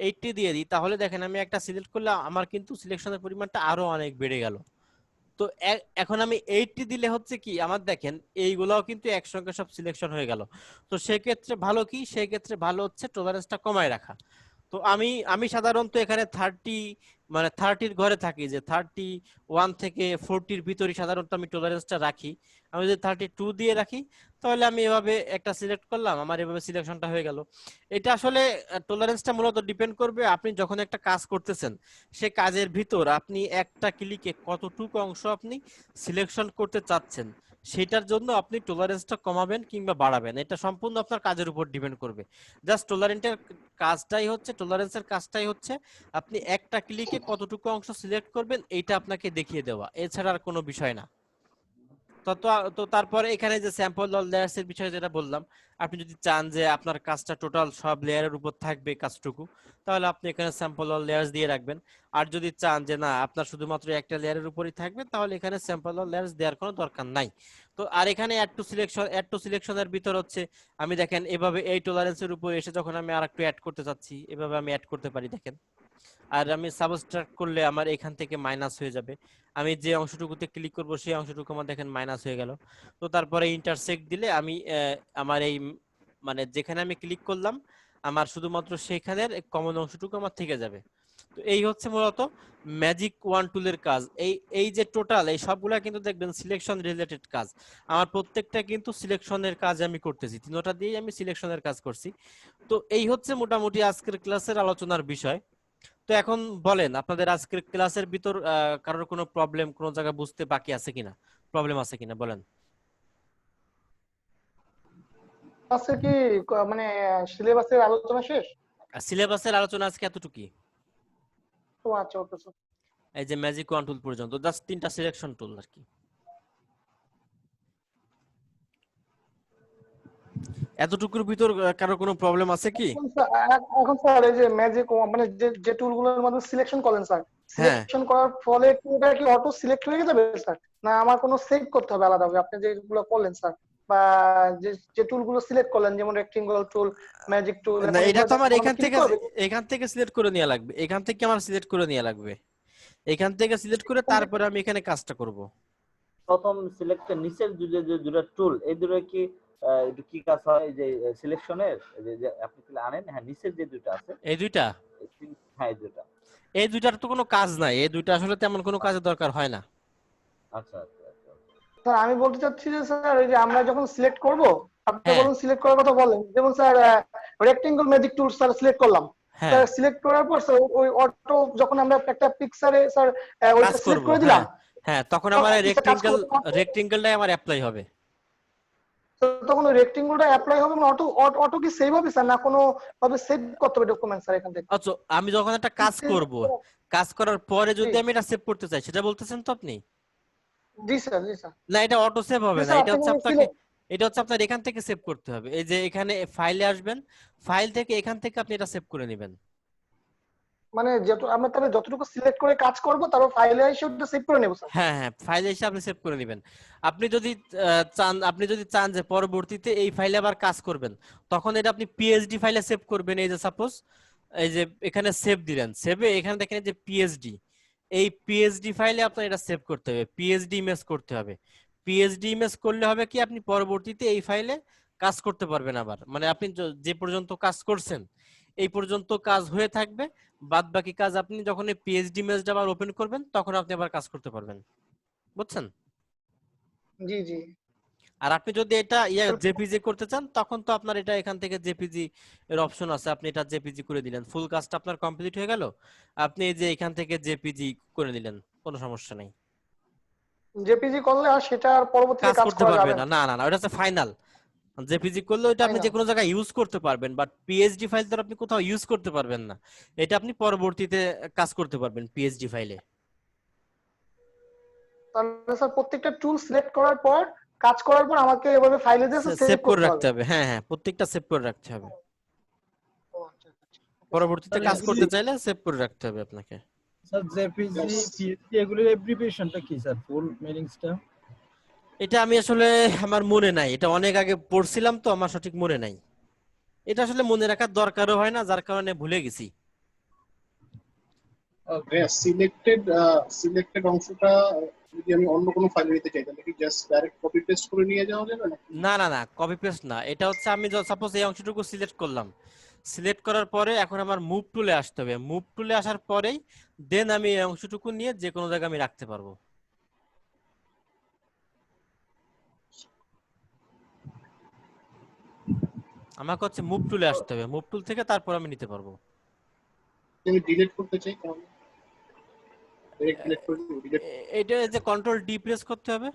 80 দিয়ে দিই, তাহলে দেখেন আমি একটা সিলেক্ট করলে আমার কিন্তু সিলেকশনের পরিমাণটা আরো অনেক বেড়ে গেল। তো এখন আমি 80 দিলে হচ্ছে কি, আমার দেখেন এইগুলাও কিন্তু একসঙ্গে সব সিলেকশন হয়ে গেল। তো সেক্ষেত্রে ভালো কি, সেক্ষেত্রে ভালো হচ্ছে টলারেন্সটা কমায় রাখা। তো আমি আমি সাধারণত এখানে 30 মানে 30-র ঘরে থাকি, যে 31 থেকে 40-র ভিতরে সাধারণত আমি টলারেন্সটা রাখি। আমি যদি 32 দিয়ে রাখি, তাহলে আমি এভাবে একটা সিলেক্ট করলাম, আমার এভাবে সিলেকশনটা হয়ে গেল। এটা আসলে টলারেন্সটা মূলত ডিপেন্ড করবে আপনি যখন একটা কাজ করতেছেন, সে কাজের ভিতর আপনি একটা ক্লিকে কতটুকু অংশ আপনি সিলেকশন করতে চাচ্ছেন, সেটার জন্য আপনি টলারেন্সটা কমাবেন কিংবা বাড়াবেন, এটা সম্পূর্ণ আপনার কাজের উপর ডিপেন্ড করবে। জাস্ট টলারেন্সের কাজটাই হচ্ছে আপনি একটা ক্লিকে কতটুকু অংশ সিলেক্ট করবেন এইটা আপনাকে দেখিয়ে দেওয়া, এছাড়া আর কোনো বিষয় না। তো তো তো তারপরে এখানে যে স্যাম্পল অল লেয়ার্স এর বিষয়ে যেটা বললাম, আপনি যদি চান যে আপনার কাজটা টোটাল সব লেয়ারের উপর থাকবে কাজটুকু, তাহলে আপনি এখানে স্যাম্পল অল লেয়ার্স দিয়ে রাখবেন। আর যদি চান যে না আপনার শুধুমাত্র একটা লেয়ারের উপরই থাকবে, তাহলে এখানে স্যাম্পল অল লেয়ার্স দেওয়ার কোনো দরকার নাই। তো আর এখানে অ্যাড টু সিলেকশনের ভিতর হচ্ছে, আমি দেখেন এভাবে এই টলারেন্সের উপর এসে যখন আমি আরেকটু অ্যাড করতে চাচ্ছি, এভাবে আমি অ্যাড করতে পারি দেখেন। আর আমি সাবট্রাক্ট করলে আমার এখান থেকে মাইনাস হয়ে যাবে, আমি যে অংশটুকুতে ক্লিক করব সেই অংশটুকু আমার দেখেন মাইনাস হয়ে গেল। তো তারপরে ইন্টারসেক্ট দিলে আমি আমার এই মানে যেখানে আমি ক্লিক করলাম আমার শুধুমাত্র সেখানের কমন অংশটুকু আমার থেকে যাবে। তো এই হচ্ছে মূলত ম্যাজিক ওয়ান টুলের কাজ। এই এই যে টোটাল এই সবগুলা কিন্তু দেখবেন সিলেকশন রিলেটেড কাজ, আমার প্রত্যেকটা কিন্তু সিলেকশনের কাজ আমি করতেছি, তিনটা দিয়েই আমি সিলেকশনের কাজ করছি। তো এই হচ্ছে মোটামুটি আজকের ক্লাসের আলোচনার বিষয়। তো এখন বলেন আপনাদের আজকের ক্লাসের ভিতর কারোর কোনো প্রবলেম, কোনো জায়গা বুঝতে বাকি আছে কিনা, প্রবলেম আছে কিনা বলেন। আজকে কি মানে সিলেবাসের আলোচনা শেষ? সিলেবাসের আলোচনা আজকে এতটুকুই, ও আচ্ছা, ওকে স্যার। এই যে ম্যাজিক ওয়ান টুল পর্যন্ত, জাস্ট 3টা সিলেকশন টুল আর কি। এতটুকুর ভিতর কারোর কোনো প্রবলেম আছে কি? এখন স্যার এই যে ম্যাজিক মানে যে টুলগুলোর মধ্যে সিলেকশন করেন স্যার, হ্যাঁ, সিলেকশন করার ফলে কি ওটা কি অটো সিলেক্ট হয়ে যাবে স্যার, না আমার কোনো সেভ করতে হবে আলাদাভাবে? আপনি যেগুলো করলেন স্যার, বা যে টুলগুলো সিলেক্ট করলেন যেমন রেক্টেঙ্গল টুল, ম্যাজিক টুল, না এখন এটা এগুলো তো আমার যখন এখান ক্লিক থেকে করবে সিলেক্ট করে নেওয়া লাগবে, এখান থেকে আমার সিলেক্ট করে নেওয়া লাগবে, এখান থেকে সিলেক্ট করে তারপরে আমি এখানে কাজটা করব। প্রথম সিলেক্টের নিচের যে দুটো টুল, এই দুটো কি একটু কি কাজ হয় যে সিলেকশনের যে আপনি কি আনেন, হ্যাঁ নিচের যে দুটো আছে, এই দুইটা, হ্যাঁ এই দুটো। এই দুইটার তো কোনো কাজ নাই, এই দুইটা আসলে তেমন কোনো কাজের দরকার হয় না। আচ্ছা আচ্ছা আচ্ছা। স্যার আমি বলতে চাচ্ছি যে স্যার এই যে আমরা যখন সিলেক্ট করব, আপনি হ্যাঁ বলুন সিলেক্ট করার কথা বলেন, যেমন স্যার রেক্টেঙ্গল ম্যাজিক টুল স্যার সিলেক্ট করলাম, হ্যাঁ স্যার সিলেক্ট করার পর স্যার ওই অটো যখন আমরা একটা পিকচারে স্যার ওইটা কাজ সিলেক্ট করব, করে দিলাম, হ্যাঁ হ্যাঁ, তখন আমার তখন কি স্যার কাজ করবে? রেক্টেঙ্গেলটাই আমার অ্যাপ্লাই হবে। তো তখন ওই রেক্টেঙ্গলটা অ্যাপ্লাই হবে না, অটো অটো কি সেভ হবে স্যার, না কোনো ভাবে সেভ করতে হবে ডকুমেন্ট স্যার এখান থেকে? আচ্ছা, আমি যখন একটা কাজ করব, কাজ করার পরে যদি জি আমি এটা সেভ করতে চাই, সেটা বলতেছেন তো আপনি? জি স্যার, জি স্যার, না, এটা অটো সেভ হবে জি না, স্যার, এটা আপনি হচ্ছে কিন্তু আপনাকে, সিলেক্ট এটা হচ্ছে আপনার এখান থেকে সেভ করতে হবে। এই যে এখানে ফাইলে আসবেন, ফাইল থেকে এখান থেকে আপনি এটা সেভ করে নেবেন। মানে যত আমরা তাহলে যতটুকু সিলেক্ট করে কাজ করব তারপর ফাইলে এসে ওটা সেভ করে নেব স্যার। হ্যাঁ হ্যাঁ, ফাইলে এসে আপনি সেভ করে নেবেন। আপনি যদি চান যে পরবর্তীতে এই ফাইলে আবার কাজ করবেন, তখন এটা আপনি পিএইচডি ফাইলে সেভ করবেন। এই যে সাপোজ এই যে এখানে সেভ দিলেন, সেভে এখানে দেখেন যে পিএইচডি, এই পিএইচডি ফাইলে আপনার এটা সেভ করতে হবে, পিএইচডি ইমেজ করতে হবে। পিএইচডি ইমেজ করলে হবে কি, আপনি পরবর্তীতে এই ফাইলে কাজ করতে পারবেন আবার, মানে আপনি যে পর্যন্ত কাজ করছেন এই পর্যন্ত কাজ হয়ে থাকবে, বাদ বাকি কাজ আপনি যখন এই পিএইচডি ইমেজটা আবার ওপেন করবেন তখন আপনি আবার কাজ করতে পারবেন। বুঝছেন? জি জি আর আপনি যদি এটা জেপিজি করতে চান, তখন তো আপনার এটা এখান থেকে জেপিজি এর অপশন আছে, আপনি এটা জেপিজি করে দিলেন, ফুল কাজটা আপনার কমপ্লিট হয়ে গেল, আপনি এই যে এখান থেকে জেপিজি করে দিলেন, কোনো সমস্যা নেই। জেপিজি করলে আর সেটা আর পরবর্তীতে কাজ কাজ করতে করা পারবে যাবে না, না? না না না, ওটা হচ্ছে ফাইনাল। জেপিজি করলে ওটা আপনি ফাইনাল। যে কোনো জায়গায় ইউজ করতে পারবেন, বাট পিএইচডি ফাইল তো আপনি কোথাও ইউজ করতে পারবেন না, এটা আপনি পরবর্তীতে কাজ করতে পারবেন পিএইচডি ফাইলে। তাহলে স্যার প্রত্যেকটা টুল সিলেক্ট করার পর কাজ করার পর আমাকে এভাবে ফাইলে দিয়ে সেভ সেভ করে করতে রাখতে হবে? হবে, হ্যাঁ হ্যাঁ, প্রত্যেকটা সেভ করে রাখতে হবে, ও আচ্ছা আচ্ছা। পরবর্তীতে স্যার কাজ এগুলি করতে চাইলে সেভ করে রাখতে হবে আপনাকে। স্যার জেপিজি পিএসডি এগুলোর এব্রিভিয়েশনটা কি স্যার, ফুল মিনিংসটা? এটা আমি আসলে আমার মনে নাই, এটা অনেক আগে পড়ছিলাম তো, আমার সঠিক মনে নাই, এটা আসলে মনে রাখার দরকারও হয় না, যার কারণে ভুলে গেছি। সিলেক্টেড অংশটা যদি আমি অন্য কোনো ফাইলে নিতে চাই তাহলে কি জাস্ট ডাইরেক্ট কপি পেস্ট করে নিয়ে যাওয়া যাবে না? না না না, কপি পেস্ট না, এটা হচ্ছে আমি সাপোজ এই অংশটুকু সিলেক্ট করলাম, সিলেক্ট করার পরে এখন আমার মুভ টুলে আসতে হবে, মুভ টুলে আসার পরেই দেন আমি এই অংশটুকু নিয়ে যে কোনো জায়গায় আমি রাখতে পারবো। আমাকে হচ্ছে মুভ টুলে আসতে হবে, মুভ টুল থেকে তারপর আমি নিতে পারবো। আমি ডিলিট করতে চাই তাহলে ডাইরেক্ট ডিলিট করে দিব, ডিলিট। এটা যে কন্ট্রোল ডি প্রেস করতে হবে,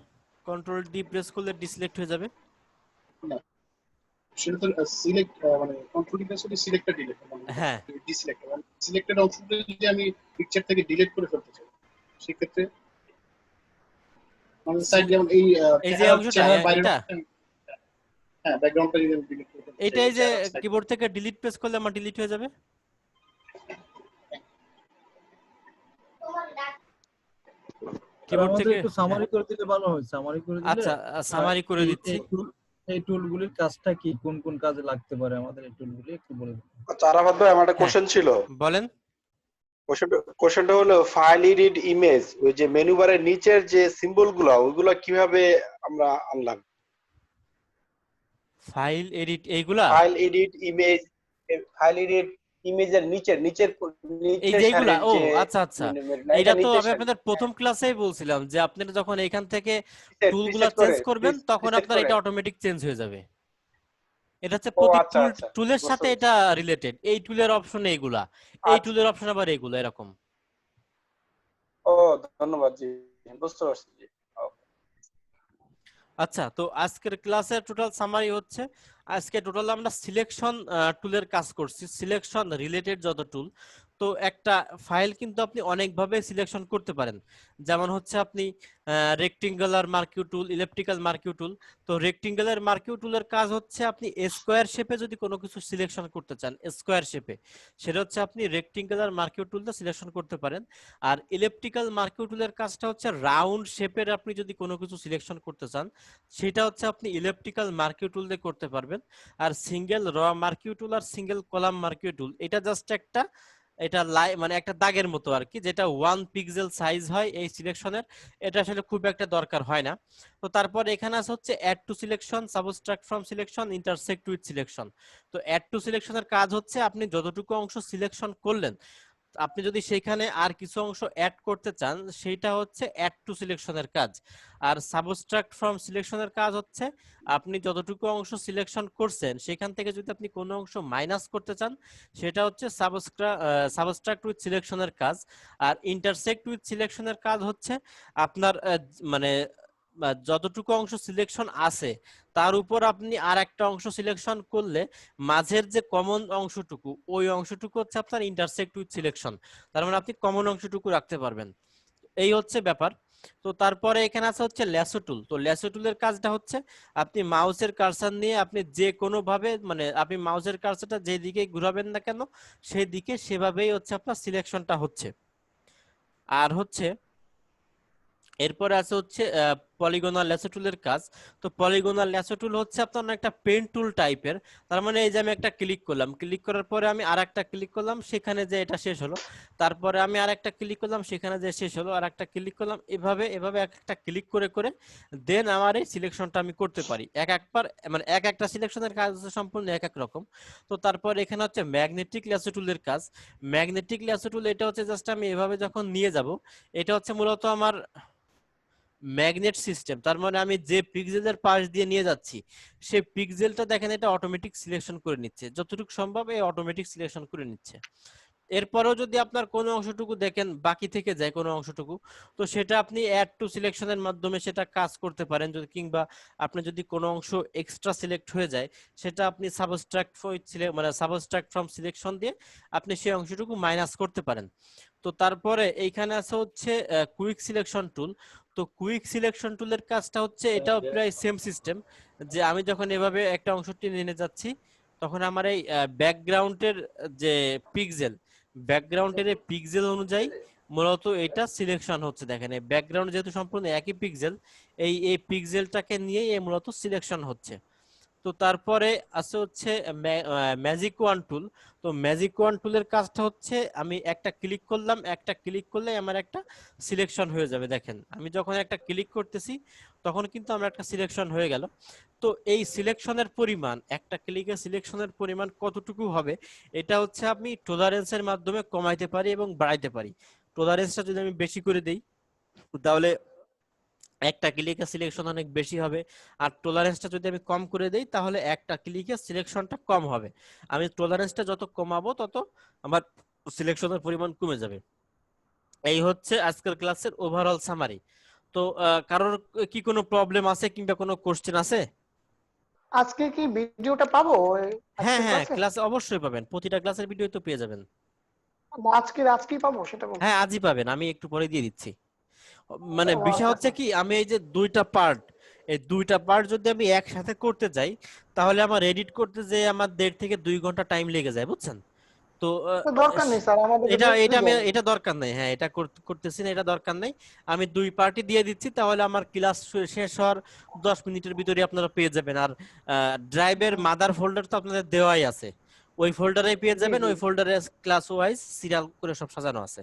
কন্ট্রোল ডি প্রেস করলে ডিসিলেক্ট হয়ে যাবে। না, সেটা তো সিলেক্ট মানে কন্ট্রোল প্রেস করে সিলেক্টটা ডিলিট মানে হ্যাঁ, ডিসিলেক্ট, মানে সিলেক্টেড অংশটা যদি আমি পিকচার থেকে ডিলিট করে ফেলতে চাই সেক্ষেত্রে মানে সাইড যেমন এই এই যে অংশটা এটা, হ্যাঁ ব্যাকগ্রাউন্ডটা যদি আমি ডিলিট করে ফেলতে এইটাই যে চাই কিবোর্ড থেকে ডিলিট প্রেস করলে আমার ডিলিট হয়ে যাবে। কিবোর্ড আমাদের থেকে একটু সামারি করে দিলে ভালো হয়, সামারি করে দিলে। আচ্ছা, সামারি করে দিচ্ছি। এই টুলগুলির কাজটা কি, কোন কোন কাজে লাগতে পারে আমাদের এই টুলগুলি একটু বলে দিন। আচ্ছা আরাফাত ভাই, আমার একটা কোশ্চেন ছিল। বলেন। কোশ্চেনটা হলো ফাইল এডিট ইমেজ, ওই যে মেনু বারের নিচের যে সিম্বল গুলো ওইগুলো কিভাবে আমরা আনলাম? ফাইল এডিট এইগুলা, file edit image, file edit ইমেজের নিচের নিচের এই নিচের যেগুলা, ও সারির যে আচ্ছা আচ্ছা, না, এটা এটা তো নিচের আমি সারি, আপনাদের প্রথম ক্লাসেই বলছিলাম যে আপনারা যখন এখান থেকে টুলগুলা প্রিসেট করে চেঞ্জ করবেন তখন প্রিসেট আপনার করে। এটা অটোমেটিক চেঞ্জ হয়ে যাবে। এটা হচ্ছে ও প্রতি আচ্ছা আচ্ছা, টুলের বুঝতে সাথে পেরেছি। এটা রিলেটেড, এই টুলের অপশন এইগুলা, এই আচ্ছা, টুলের অপশন আবার এইগুলা, এরকম। ও ধন্যবাদ, জি বুঝতে পারছি, জি। আচ্ছা, তো আজকের ক্লাসের টোটাল সামারি হচ্ছে, আজকে টোটাল আমরা সিলেকশন টুলের কাজ করছি, সিলেকশন রিলেটেড যত টুল। তো একটা ফাইল কিন্তু আপনি অনেকভাবে সিলেকশন করতে পারেন, যেমন হচ্ছে আপনি রেক্টেঙ্গুলার মার্কিউ টুল, ইলিপ্টিক্যাল মার্কিউ টুল। তো রেক্টেঙ্গুলার মার্কিউ টুলের কাজ হচ্ছে আপনি স্কোয়ার শেপে যদি কোনো কিছু সিলেকশন করতে চান, স্কোয়ার শেপে, সেটা হচ্ছে আপনি রেক্টেঙ্গুলার মার্কিউ টুলটা সিলেকশন করতে পারেন। আর ইলিপ্টিক্যাল মার্কিউ টুলের কাজটা হচ্ছে রাউন্ড শেপের আপনি যদি কোনো কিছু সিলেকশন করতে চান সেটা হচ্ছে আপনি ইলিপ্টিক্যাল মার্কিউ টুল দিয়ে করতে পারবেন। আর সিঙ্গেল র মার্কিউ টুল আর সিঙ্গেল কলাম মার্কিউ টুল, এটা জাস্ট একটা, এটা মানে একটা দাগের মতো আর কি, যেটা 1 পিক্সেল সাইজ হয় এই সিলেকশনের, এটা আসলে খুব একটা দরকার হয় না। তো তারপর এখানে আছে হচ্ছে add to selection, subtract from selection, intersect with selection. তো অ্যাড টু সিলেকশনের কাজ হচ্ছে আপনি যতটুকু অংশ সিলেকশন করলেন আপনি যদি সেখানে আর কিছু অংশ অ্যাড করতে চান সেটা হচ্ছে অ্যাড টু সিলেকশনের কাজ। আর সাবস্ট্রাক্ট ফ্রম সিলেকশনের কাজ হচ্ছে আপনি যতটুকু অংশ সিলেকশন করছেন সেখান থেকে যদি আপনি কোনো অংশ মাইনাস করতে চান সেটা হচ্ছে সাবস্ট্রাক্ট উইথ সিলেকশনের কাজ। আর ইন্টারসেক্ট উইথ সিলেকশনের কাজ হচ্ছে আপনার মানে যতটুকু অংশ সিলেকশন আছে তার উপর আপনি আর একটা অংশ সিলেকশন করলে মাঝের যে কমন অংশটুকু ওই অংশটুকু হচ্ছে আপনার ইন্টারসেক্ট উইথ সিলেকশন, তার মানে আপনি কমন অংশটুকু রাখতে পারবেন। এই হচ্ছে ব্যাপার। তো তারপরে এখানে আছে হচ্ছে ল্যাসো টুল। তো ল্যাসো টুলের কাজটা হচ্ছে আপনি মাউসের কার্সার নিয়ে আপনি যে কোনো ভাবে মানে আপনি মাউসের কার্সারটা যেদিকে ঘুরাবেন না কেন সেই দিকে সেভাবেই হচ্ছে আপনার সিলেকশনটা হচ্ছে। আর হচ্ছে এরপরে আছে হচ্ছে পলিগোনাল ল্যাসো টুলের কাজ। তো পলিগোনাল ল্যাসো টুল হচ্ছে আপনার একটা পেন টুল টাইপের। তার মানে এই যে আমি একটা ক্লিক করলাম, ক্লিক করার পরে আমি আর একটা ক্লিক করলাম সেখানে যে এটা শেষ হলো, তারপরে আমি আর একটা ক্লিক করলাম সেখানে যে শেষ হলো, আর একটা ক্লিক করলাম, এভাবে এভাবে এক একটা ক্লিক করে করে দেন আমার এই সিলেকশনটা আমি করতে পারি। একবার মানে এক একটা সিলেকশনের কাজ হচ্ছে সম্পূর্ণ এক এক রকম। তো তারপর এখানে হচ্ছে ম্যাগনেটিক ল্যাসো টুলের কাজ। ম্যাগনেটিক ল্যাসো টুল এটা হচ্ছে জাস্ট আমি এভাবে যখন নিয়ে যাব, এটা হচ্ছে মূলত আমার ম্যাগনেট সিস্টেম। তার মানে আমি যে পিক্সেলের পাশ দিয়ে নিয়ে যাচ্ছি সেই পিক্সেলটা দেখেন এটা অটোমেটিক সিলেকশন করে নিচ্ছে, যতটুকু সম্ভব এই অটোমেটিক সিলেকশন করে নিচ্ছে। এরপরেও যদি আপনার কোনো অংশটুকু দেখেন বাকি থেকে যায় কোনো অংশটুকু, তো সেটা আপনি অ্যাড টু সিলেকশনের মাধ্যমে সেটা কাজ করতে পারেন। যদি কিংবা আপনি যদি কোনো অংশ এক্সট্রা সিলেক্ট হয়ে যায় সেটা আপনি সাবস্ট্রাক্ট মানে সাবস্ট্রাক্ট ফ্রম সিলেকশন দিয়ে আপনি সেই অংশটুকু মাইনাস করতে পারেন। তো তারপরে এইখানে আছে হচ্ছে কুইক সিলেকশন টুল। তো কুইক সিলেকশন টুলের কাজটা হচ্ছে এটাও প্রায় সেম সিস্টেম, যে আমি যখন এভাবে একটা অংশটি নিয়ে যাচ্ছি তখন আমার এই ব্যাকগ্রাউন্ডের যে পিক্সেল, ব্যাকগ্রাউন্ডের এই পিক্সেল অনুযায়ী মূলত এটা সিলেকশন হচ্ছে। দেখেন এই ব্যাকগ্রাউন্ড যেহেতু সম্পূর্ণ একই পিক্সেল, এই পিক্সেলটাকে নিয়ে মূলত সিলেকশন হচ্ছে। তো তারপরে আছে হচ্ছে ম্যাজিক ওয়ান টুল। তো ম্যাজিক ওয়ান টুলের কাজটা হচ্ছে আমি একটা ক্লিক করলাম, একটা ক্লিক করলে আমার একটা সিলেকশন হয়ে যাবে। দেখেন আমি যখন একটা ক্লিক করতেছি তখন কিন্তু আমার একটা সিলেকশন হয়ে গেল। তো এই সিলেকশনের পরিমাণ, একটা ক্লিকে সিলেকশনের পরিমাণ কতটুকু হবে এটা হচ্ছে আমি টলারেন্সের মাধ্যমে কমাইতে পারি এবং বাড়াইতে পারি। টলারেন্সটা যদি আমি বেশি করে দেই তাহলে একটা ক্লিকে সিলেকশন অনেক বেশি হবে, আর টলারেন্সটা যদি আমি কম করে দেই তাহলে একটা ক্লিকে সিলেকশনটা কম হবে। আমি টলারেন্সটা যত কমাবো তত আমার সিলেকশনের পরিমাণ কমে যাবে। এই হচ্ছে আজকের ক্লাসের ওভারঅল সামারি। তো কারোর কি কোনো প্রবলেম আছে কিংবা কোনো কোশ্চেন আছে? আজকে কি ভিডিওটা পাবো হ্যাঁ আজকের হ্যাঁ, ক্লাসে? ক্লাসে অবশ্যই পাবেন, প্রতিটা ক্লাসের ভিডিও তো পেয়ে যাবেন। আজকেই পাবো সেটা বলছি। হ্যাঁ আজই পাবেন, আমি একটু পরে দিয়ে দিচ্ছি। মানে ও বিষয় আচ্ছা হচ্ছে আচ্ছা। কি আমি এই যে দুইটা পার্ট, এই দুইটা পার্ট যদি আমি একসাথে করতে যাই তাহলে আমার এডিট করতে যে আমার 1.5 থেকে 2 ঘন্টা টাইম লেগে যায়, বুঝছেন? তো তো দরকার নেই স্যার, আমাদের এটা এটা আমি দেন। এটা দরকার নাই, হ্যাঁ এটা করতেছি না, এটা দরকার নাই। আমি দুই পার্টি দিয়ে দিচ্ছি, তাহলে আমার ক্লাস শেষ হওয়ার 10 মিনিটের ভিতরে আপনারা পেয়ে যাবেন। আর ড্রাইভের মাদার ফোল্ডার তো আপনাদের দেওয়াই আছে, ওই ফোল্ডারেই পেয়ে জি যাবেন। জি। ওই ফোল্ডারে ক্লাস ওয়াইজ সিরিয়াল করে সব সাজানো আছে,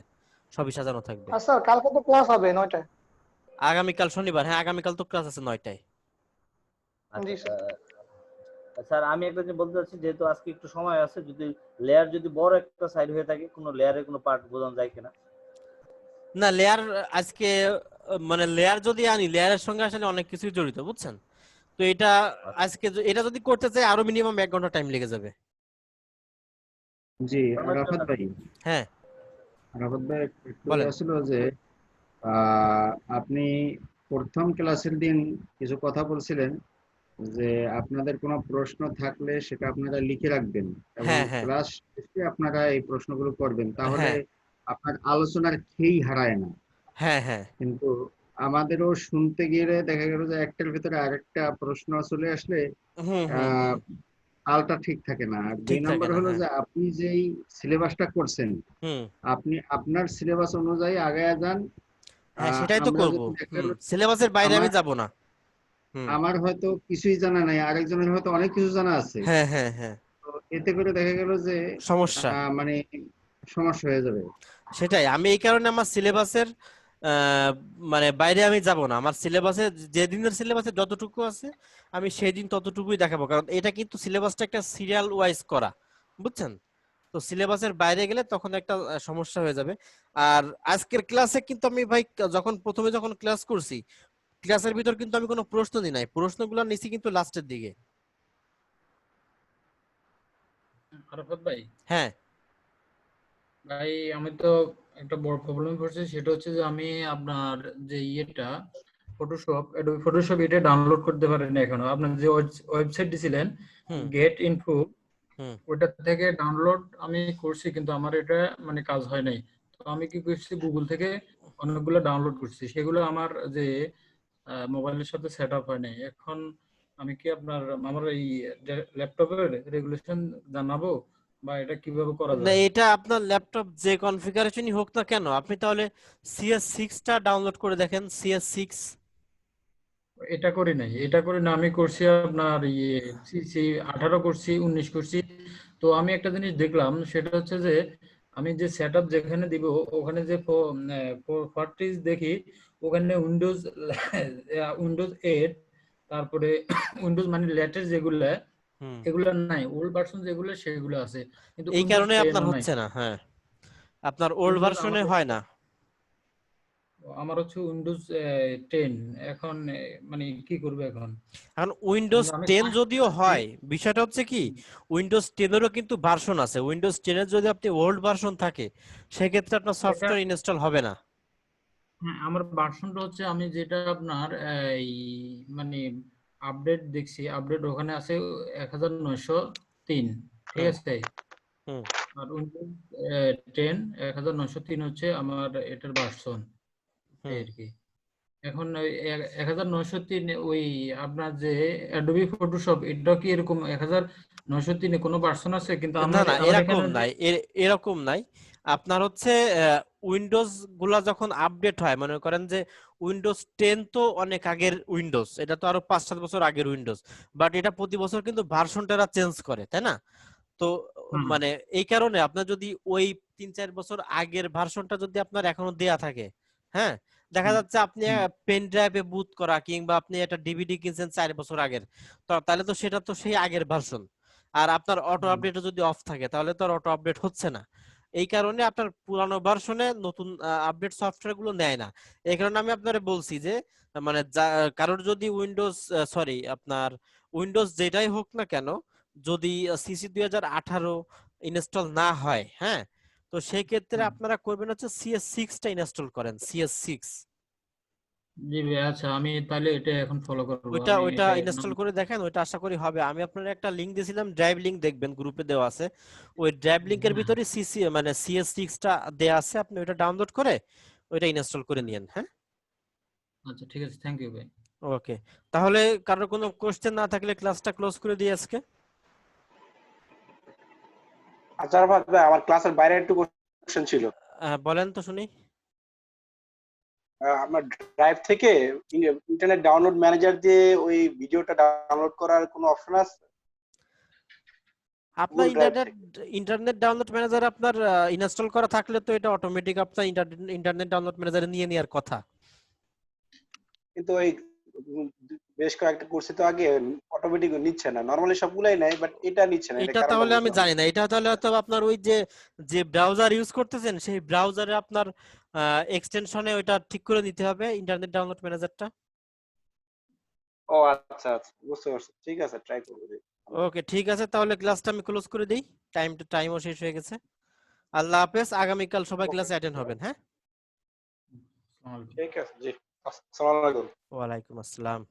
সবই সাজানো থাকবে। আর স্যার কালকে তো ক্লাস হবে 9টায়। আগামীকাল শনিবার, হ্যাঁ আগামীকাল তো ক্লাস আছে 9টায়। জি স্যার। স্যার আমি একটা যে বলতে চাচ্ছি, যেহেতু আজকে একটু সময় আছে, যদি লেয়ার যদি বড় একটা সাইড হয়ে থাকে, কোনো লেয়ারের কোনো পার্ট বোঝানো যায় কিনা? না লেয়ার আজকে মানে লেয়ার যদি আনি, লেয়ারের সঙ্গে আসলে অনেক কিছুই জড়িত, বুঝছেন? তো এটা আজকে এটা যদি করতে চাই আরো মিনিমাম 1 ঘন্টা টাইম লেগে যাবে। জি রাফাত ভাই, হ্যাঁ রাফাত ভাই একটু বলেন। ছিল যে আপনি প্রথম ক্লাসের দিন কিছু কথা বলছিলেন যে আপনাদের কোনো প্রশ্ন থাকলে সেটা আপনারা লিখে রাখবেন এবং হ্যাঁ হ্যাঁ ক্লাস শেষে আপনারা এই প্রশ্নগুলো করবেন, তাহলে হ্যাঁ আপনার আলোচনার খেই হারায় না। হ্যাঁ হ্যাঁ কিন্তু আমাদেরও শুনতে গেলে দেখা গেল যে একটার ভিতরে আরেকটা প্রশ্ন চলে আসলে হুম হুম আহ হুম আলটা ঠিক থাকে না। আর ঠিক 2 থাকে নম্বর না, হলো হ্যাঁ। যে আপনি যেই সিলেবাসটা করছেন হুম আপনি আপনার সিলেবাস অনুযায়ী আগায়া যান। হ্যাঁ সেটাই তো আমরা করব। যদি দেখা হুম গেল সিলেবাসের বাইরে আমি আমার যাব না। হুম আমার হয়তো কিছুই জানা নাই, আরেকজনের হয়তো অনেক কিছু জানা আছে, হ্যাঁ হ্যাঁ হ্যাঁ তো এতে করে দেখা গেল যে সমস্যা। মানে সমস্যা হয়ে যাবে। সেটাই, আমি এই কারণে আমার সিলেবাসের মানে বাইরে আমি যাব না। আমার সিলেবাসে যেদিনের সিলেবাসে যতটুকু আছে আমি সেই দিন ততটুকুই দেখাবো, কারণ এটা কিন্তু সিলেবাসটা একটা সিরিয়াল ওয়াইজ করা, বুঝছেন? তো সিলেবাসের বাইরে গেলে তখন একটা সমস্যা হয়ে যাবে। আর আজকের ক্লাসে কিন্তু আমি ভাই যখন ক্লাস করছি, ক্লাসের ভিতর কিন্তু আমি কোনো প্রশ্ন দিই নাই, প্রশ্নগুলো নিছি কিন্তু লাস্টের দিকে। আরাফাত ভাই, হ্যাঁ ভাই আমি তো একটা বড় প্রবলেম পড়ছে, সেটা হচ্ছে যে আমি আপনার যে ইয়েটা ফটোশপ, অ্যাডোবি ফটোশপ এটা ডাউনলোড করতে পারিনি এখনো। আপনার যে ওয়েবসাইট দিছিলেন হুম গেট ইনফো, হুম ওটা থেকে ডাউনলোড আমি করছি, কিন্তু আমার এটা মানে কাজ হয় নাই। তো আমি কি করছি, গুগল থেকে অনেকগুলো ডাউনলোড করছি, সেগুলো আমার যে মোবাইলের সাথে সেট আপ হয় নাই। এখন আমি কি আপনার আমার এই ল্যাপটপের রেগুলেশন জানাবো, বা এটা কিভাবে করা না, যায়? এটা আপনার ল্যাপটপ যে কনফিগারেশনই হোক না কেন, আপনি তাহলে CS6টা ডাউনলোড করে দেখেন, CS6। এটা করি নাই, এটা করি না, আমি করছি আপনার ইয়ে সিসি 18 করছি, 19 করছি। তো আমি একটা জিনিস দেখলাম, সেটা হচ্ছে যে আমি যে সেট আপ যেখানে দিব, ওখানে যে প্রপার্টিজ দেখি, ওখানে উইন্ডোজ উইন্ডোজ 8, তারপরে উইন্ডোজ মানে লেটেস্ট যেগুলো, হুম এগুলো নাই। ওল্ড ভার্সন যেগুলো সেগুলো আছে, কিন্তু এই উইন্ডোজ কারণে 10 আপনার ও নাই। হচ্ছে না। হ্যাঁ, আপনার ওল্ড উইন্ডোজ ভার্সনে হয় না। আমার হচ্ছে উইন্ডোজ 10। এখন মানে কি করবে এখন? এখন উইন্ডোজ আমি 10 যদিও হয়, বিষয়টা হচ্ছে কি, উইন্ডোজ 10-এরও কিন্তু ভার্সন আছে। উইন্ডোজ 10-এর যদি আপনি ওল্ড ভার্সন থাকে, সেক্ষেত্রে আপনার এটা, সফটওয়্যার ইনস্টল হবে না। হ্যাঁ, আমার ভার্সনটা হচ্ছে আমি যেটা আপনার এই মানে আপডেট দেখছি, আপডেট ওখানে আছে 1903, ঠিক হুম আছে। হুম আর উইন্ডোজ 10 1903 হচ্ছে আমার এটার ভার্সন, এই হুম আর কি। এখন ওই 1903 ওই আপনার যে অ্যাডোবি ফটোশপ, এটা কি এরকম 1903 কোনো ভার্সন আছে? কিন্তু না আমার না, আমার এরকম এখানে যে নাই, এরকম নাই। আপনার হচ্ছে উইন্ডোজ গুলা যখন আপডেট হয়, মনে করেন যে উইন্ডোজ 10 তো অনেক আগের উইন্ডোজ, এটা তো আরো 5-7 বছর আগের উইন্ডোজ, বাট এটা প্রতি বছর কিন্তু ভার্সনটা চেঞ্জ করে, তাই না? তো হুম, মানে এই কারণে আপনার যদি ওই 3-4 বছর আগের ভার্সনটা যদি আপনার এখনো দেয়া থাকে, হ্যাঁ, দেখা হুম, যাচ্ছে আপনি হুম, পেন ড্রাইভে বুট করা, কিংবা আপনি একটা ডিভিডি কিনছেন 4 বছর আগের, তো তাহলে তো সেটা তো সেই আগের ভার্সন। আর আপনার অটো হুম। আপডেট যদি অফ থাকে, তাহলে তো আর অটো আপডেট হচ্ছে না। এই কারণে আপনার পুরানো ভার্সনে নতুন আপডেট সফটওয়্যার গুলো নেয় না। এই কারণে আমি আপনারে বলছি যে মানে কারোর যদি উইন্ডোজ, সরি, আপনার উইন্ডোজ যেটাই হোক না কেন, যদি সিসি 2018 ইনস্টল না হয়, হ্যাঁ, তো সেই ক্ষেত্রে হুম। আপনারা করবেন হচ্ছে CS6টা ইনস্টল করেন, CS6। জি ভাই, আচ্ছা আমি তাহলে এটা এখন ফলো করবো। ওইটা আমি ওইটা এটা ইনস্টল করে দেখেন, ওইটা আশা করি হবে। আমি আপনার একটা লিংক দিয়েছিলাম, ড্রাইভ লিংক, দেখবেন গ্রুপে দেওয়া আছে। ওই ড্রাইভ লিংকের হ্যাঁ, ভিতরে মানে CS6টা দেয়া আছে, আপনি ওইটা ডাউনলোড করে ওইটা ইনস্টল করে নিয়েন। হ্যাঁ, আচ্ছা ঠিক আছে, থ্যাংক ইউ ভাই। ওকে। তাহলে কারোর কোনো কোশ্চেন না থাকলে ক্লাসটা ক্লোজ করে দিই আজকে। আচ্ছা আরাফাত ভাই, আমার ক্লাসের বাইরে একটু কোশ্চেন ছিল। বলেন তো শুনি। আমার ড্রাইভ থেকে ইন্টারনেট ডাউনলোড ম্যানেজার দিয়ে ওই ভিডিওটা ডাউনলোড করার কোনো অপশন আছে আপনার গুগল ড্রাইভ ইন্টারনেট থেকে? ইন্টারনেট ডাউনলোড ম্যানেজার আপনার ইনস্টল করা থাকলে তো এটা অটোমেটিক আপনার ইন্টারনেট ডাউনলোড ম্যানেজারে নিয়ে নেওয়ার কথা। কিন্তু ওই বেশ কয়েকটা করছি তো আগে, অটোমেটিক নিচ্ছে না। নরমালি সবগুলাই নেয়, বাট এটা নিচ্ছে না। এটা এটা কারণটা তাহলে আমি বুঝলাম না। জানি না, এটা তাহলে হয়তো আপনার ওই যে যে ব্রাউজার ইউজ করতেছেন, সেই ব্রাউজারে আপনার এক্সটেনশনে ওইটা ঠিক করে নিতে হবে, ইন্টারনেট ডাউনলোড ম্যানেজারটা। ও আচ্ছা আচ্ছা, বুঝতে পারছি। ঠিক আছে, ট্রাই করবো। ওকে, ঠিক আছে, তাহলে ক্লাসটা আমি ক্লোজ করে দিই, টাইমও শেষ হয়ে গেছে। আল্লাহ হাফেজ, আগামীকাল সবাই ওকে, ক্লাসে অ্যাটেন্ড হবেন। হ্যাঁ, আসসালামু আলাইকুম। ঠিক আছে, জি। আসসালামু আলাইকুম। ওয়ালাইকুম আসসালাম।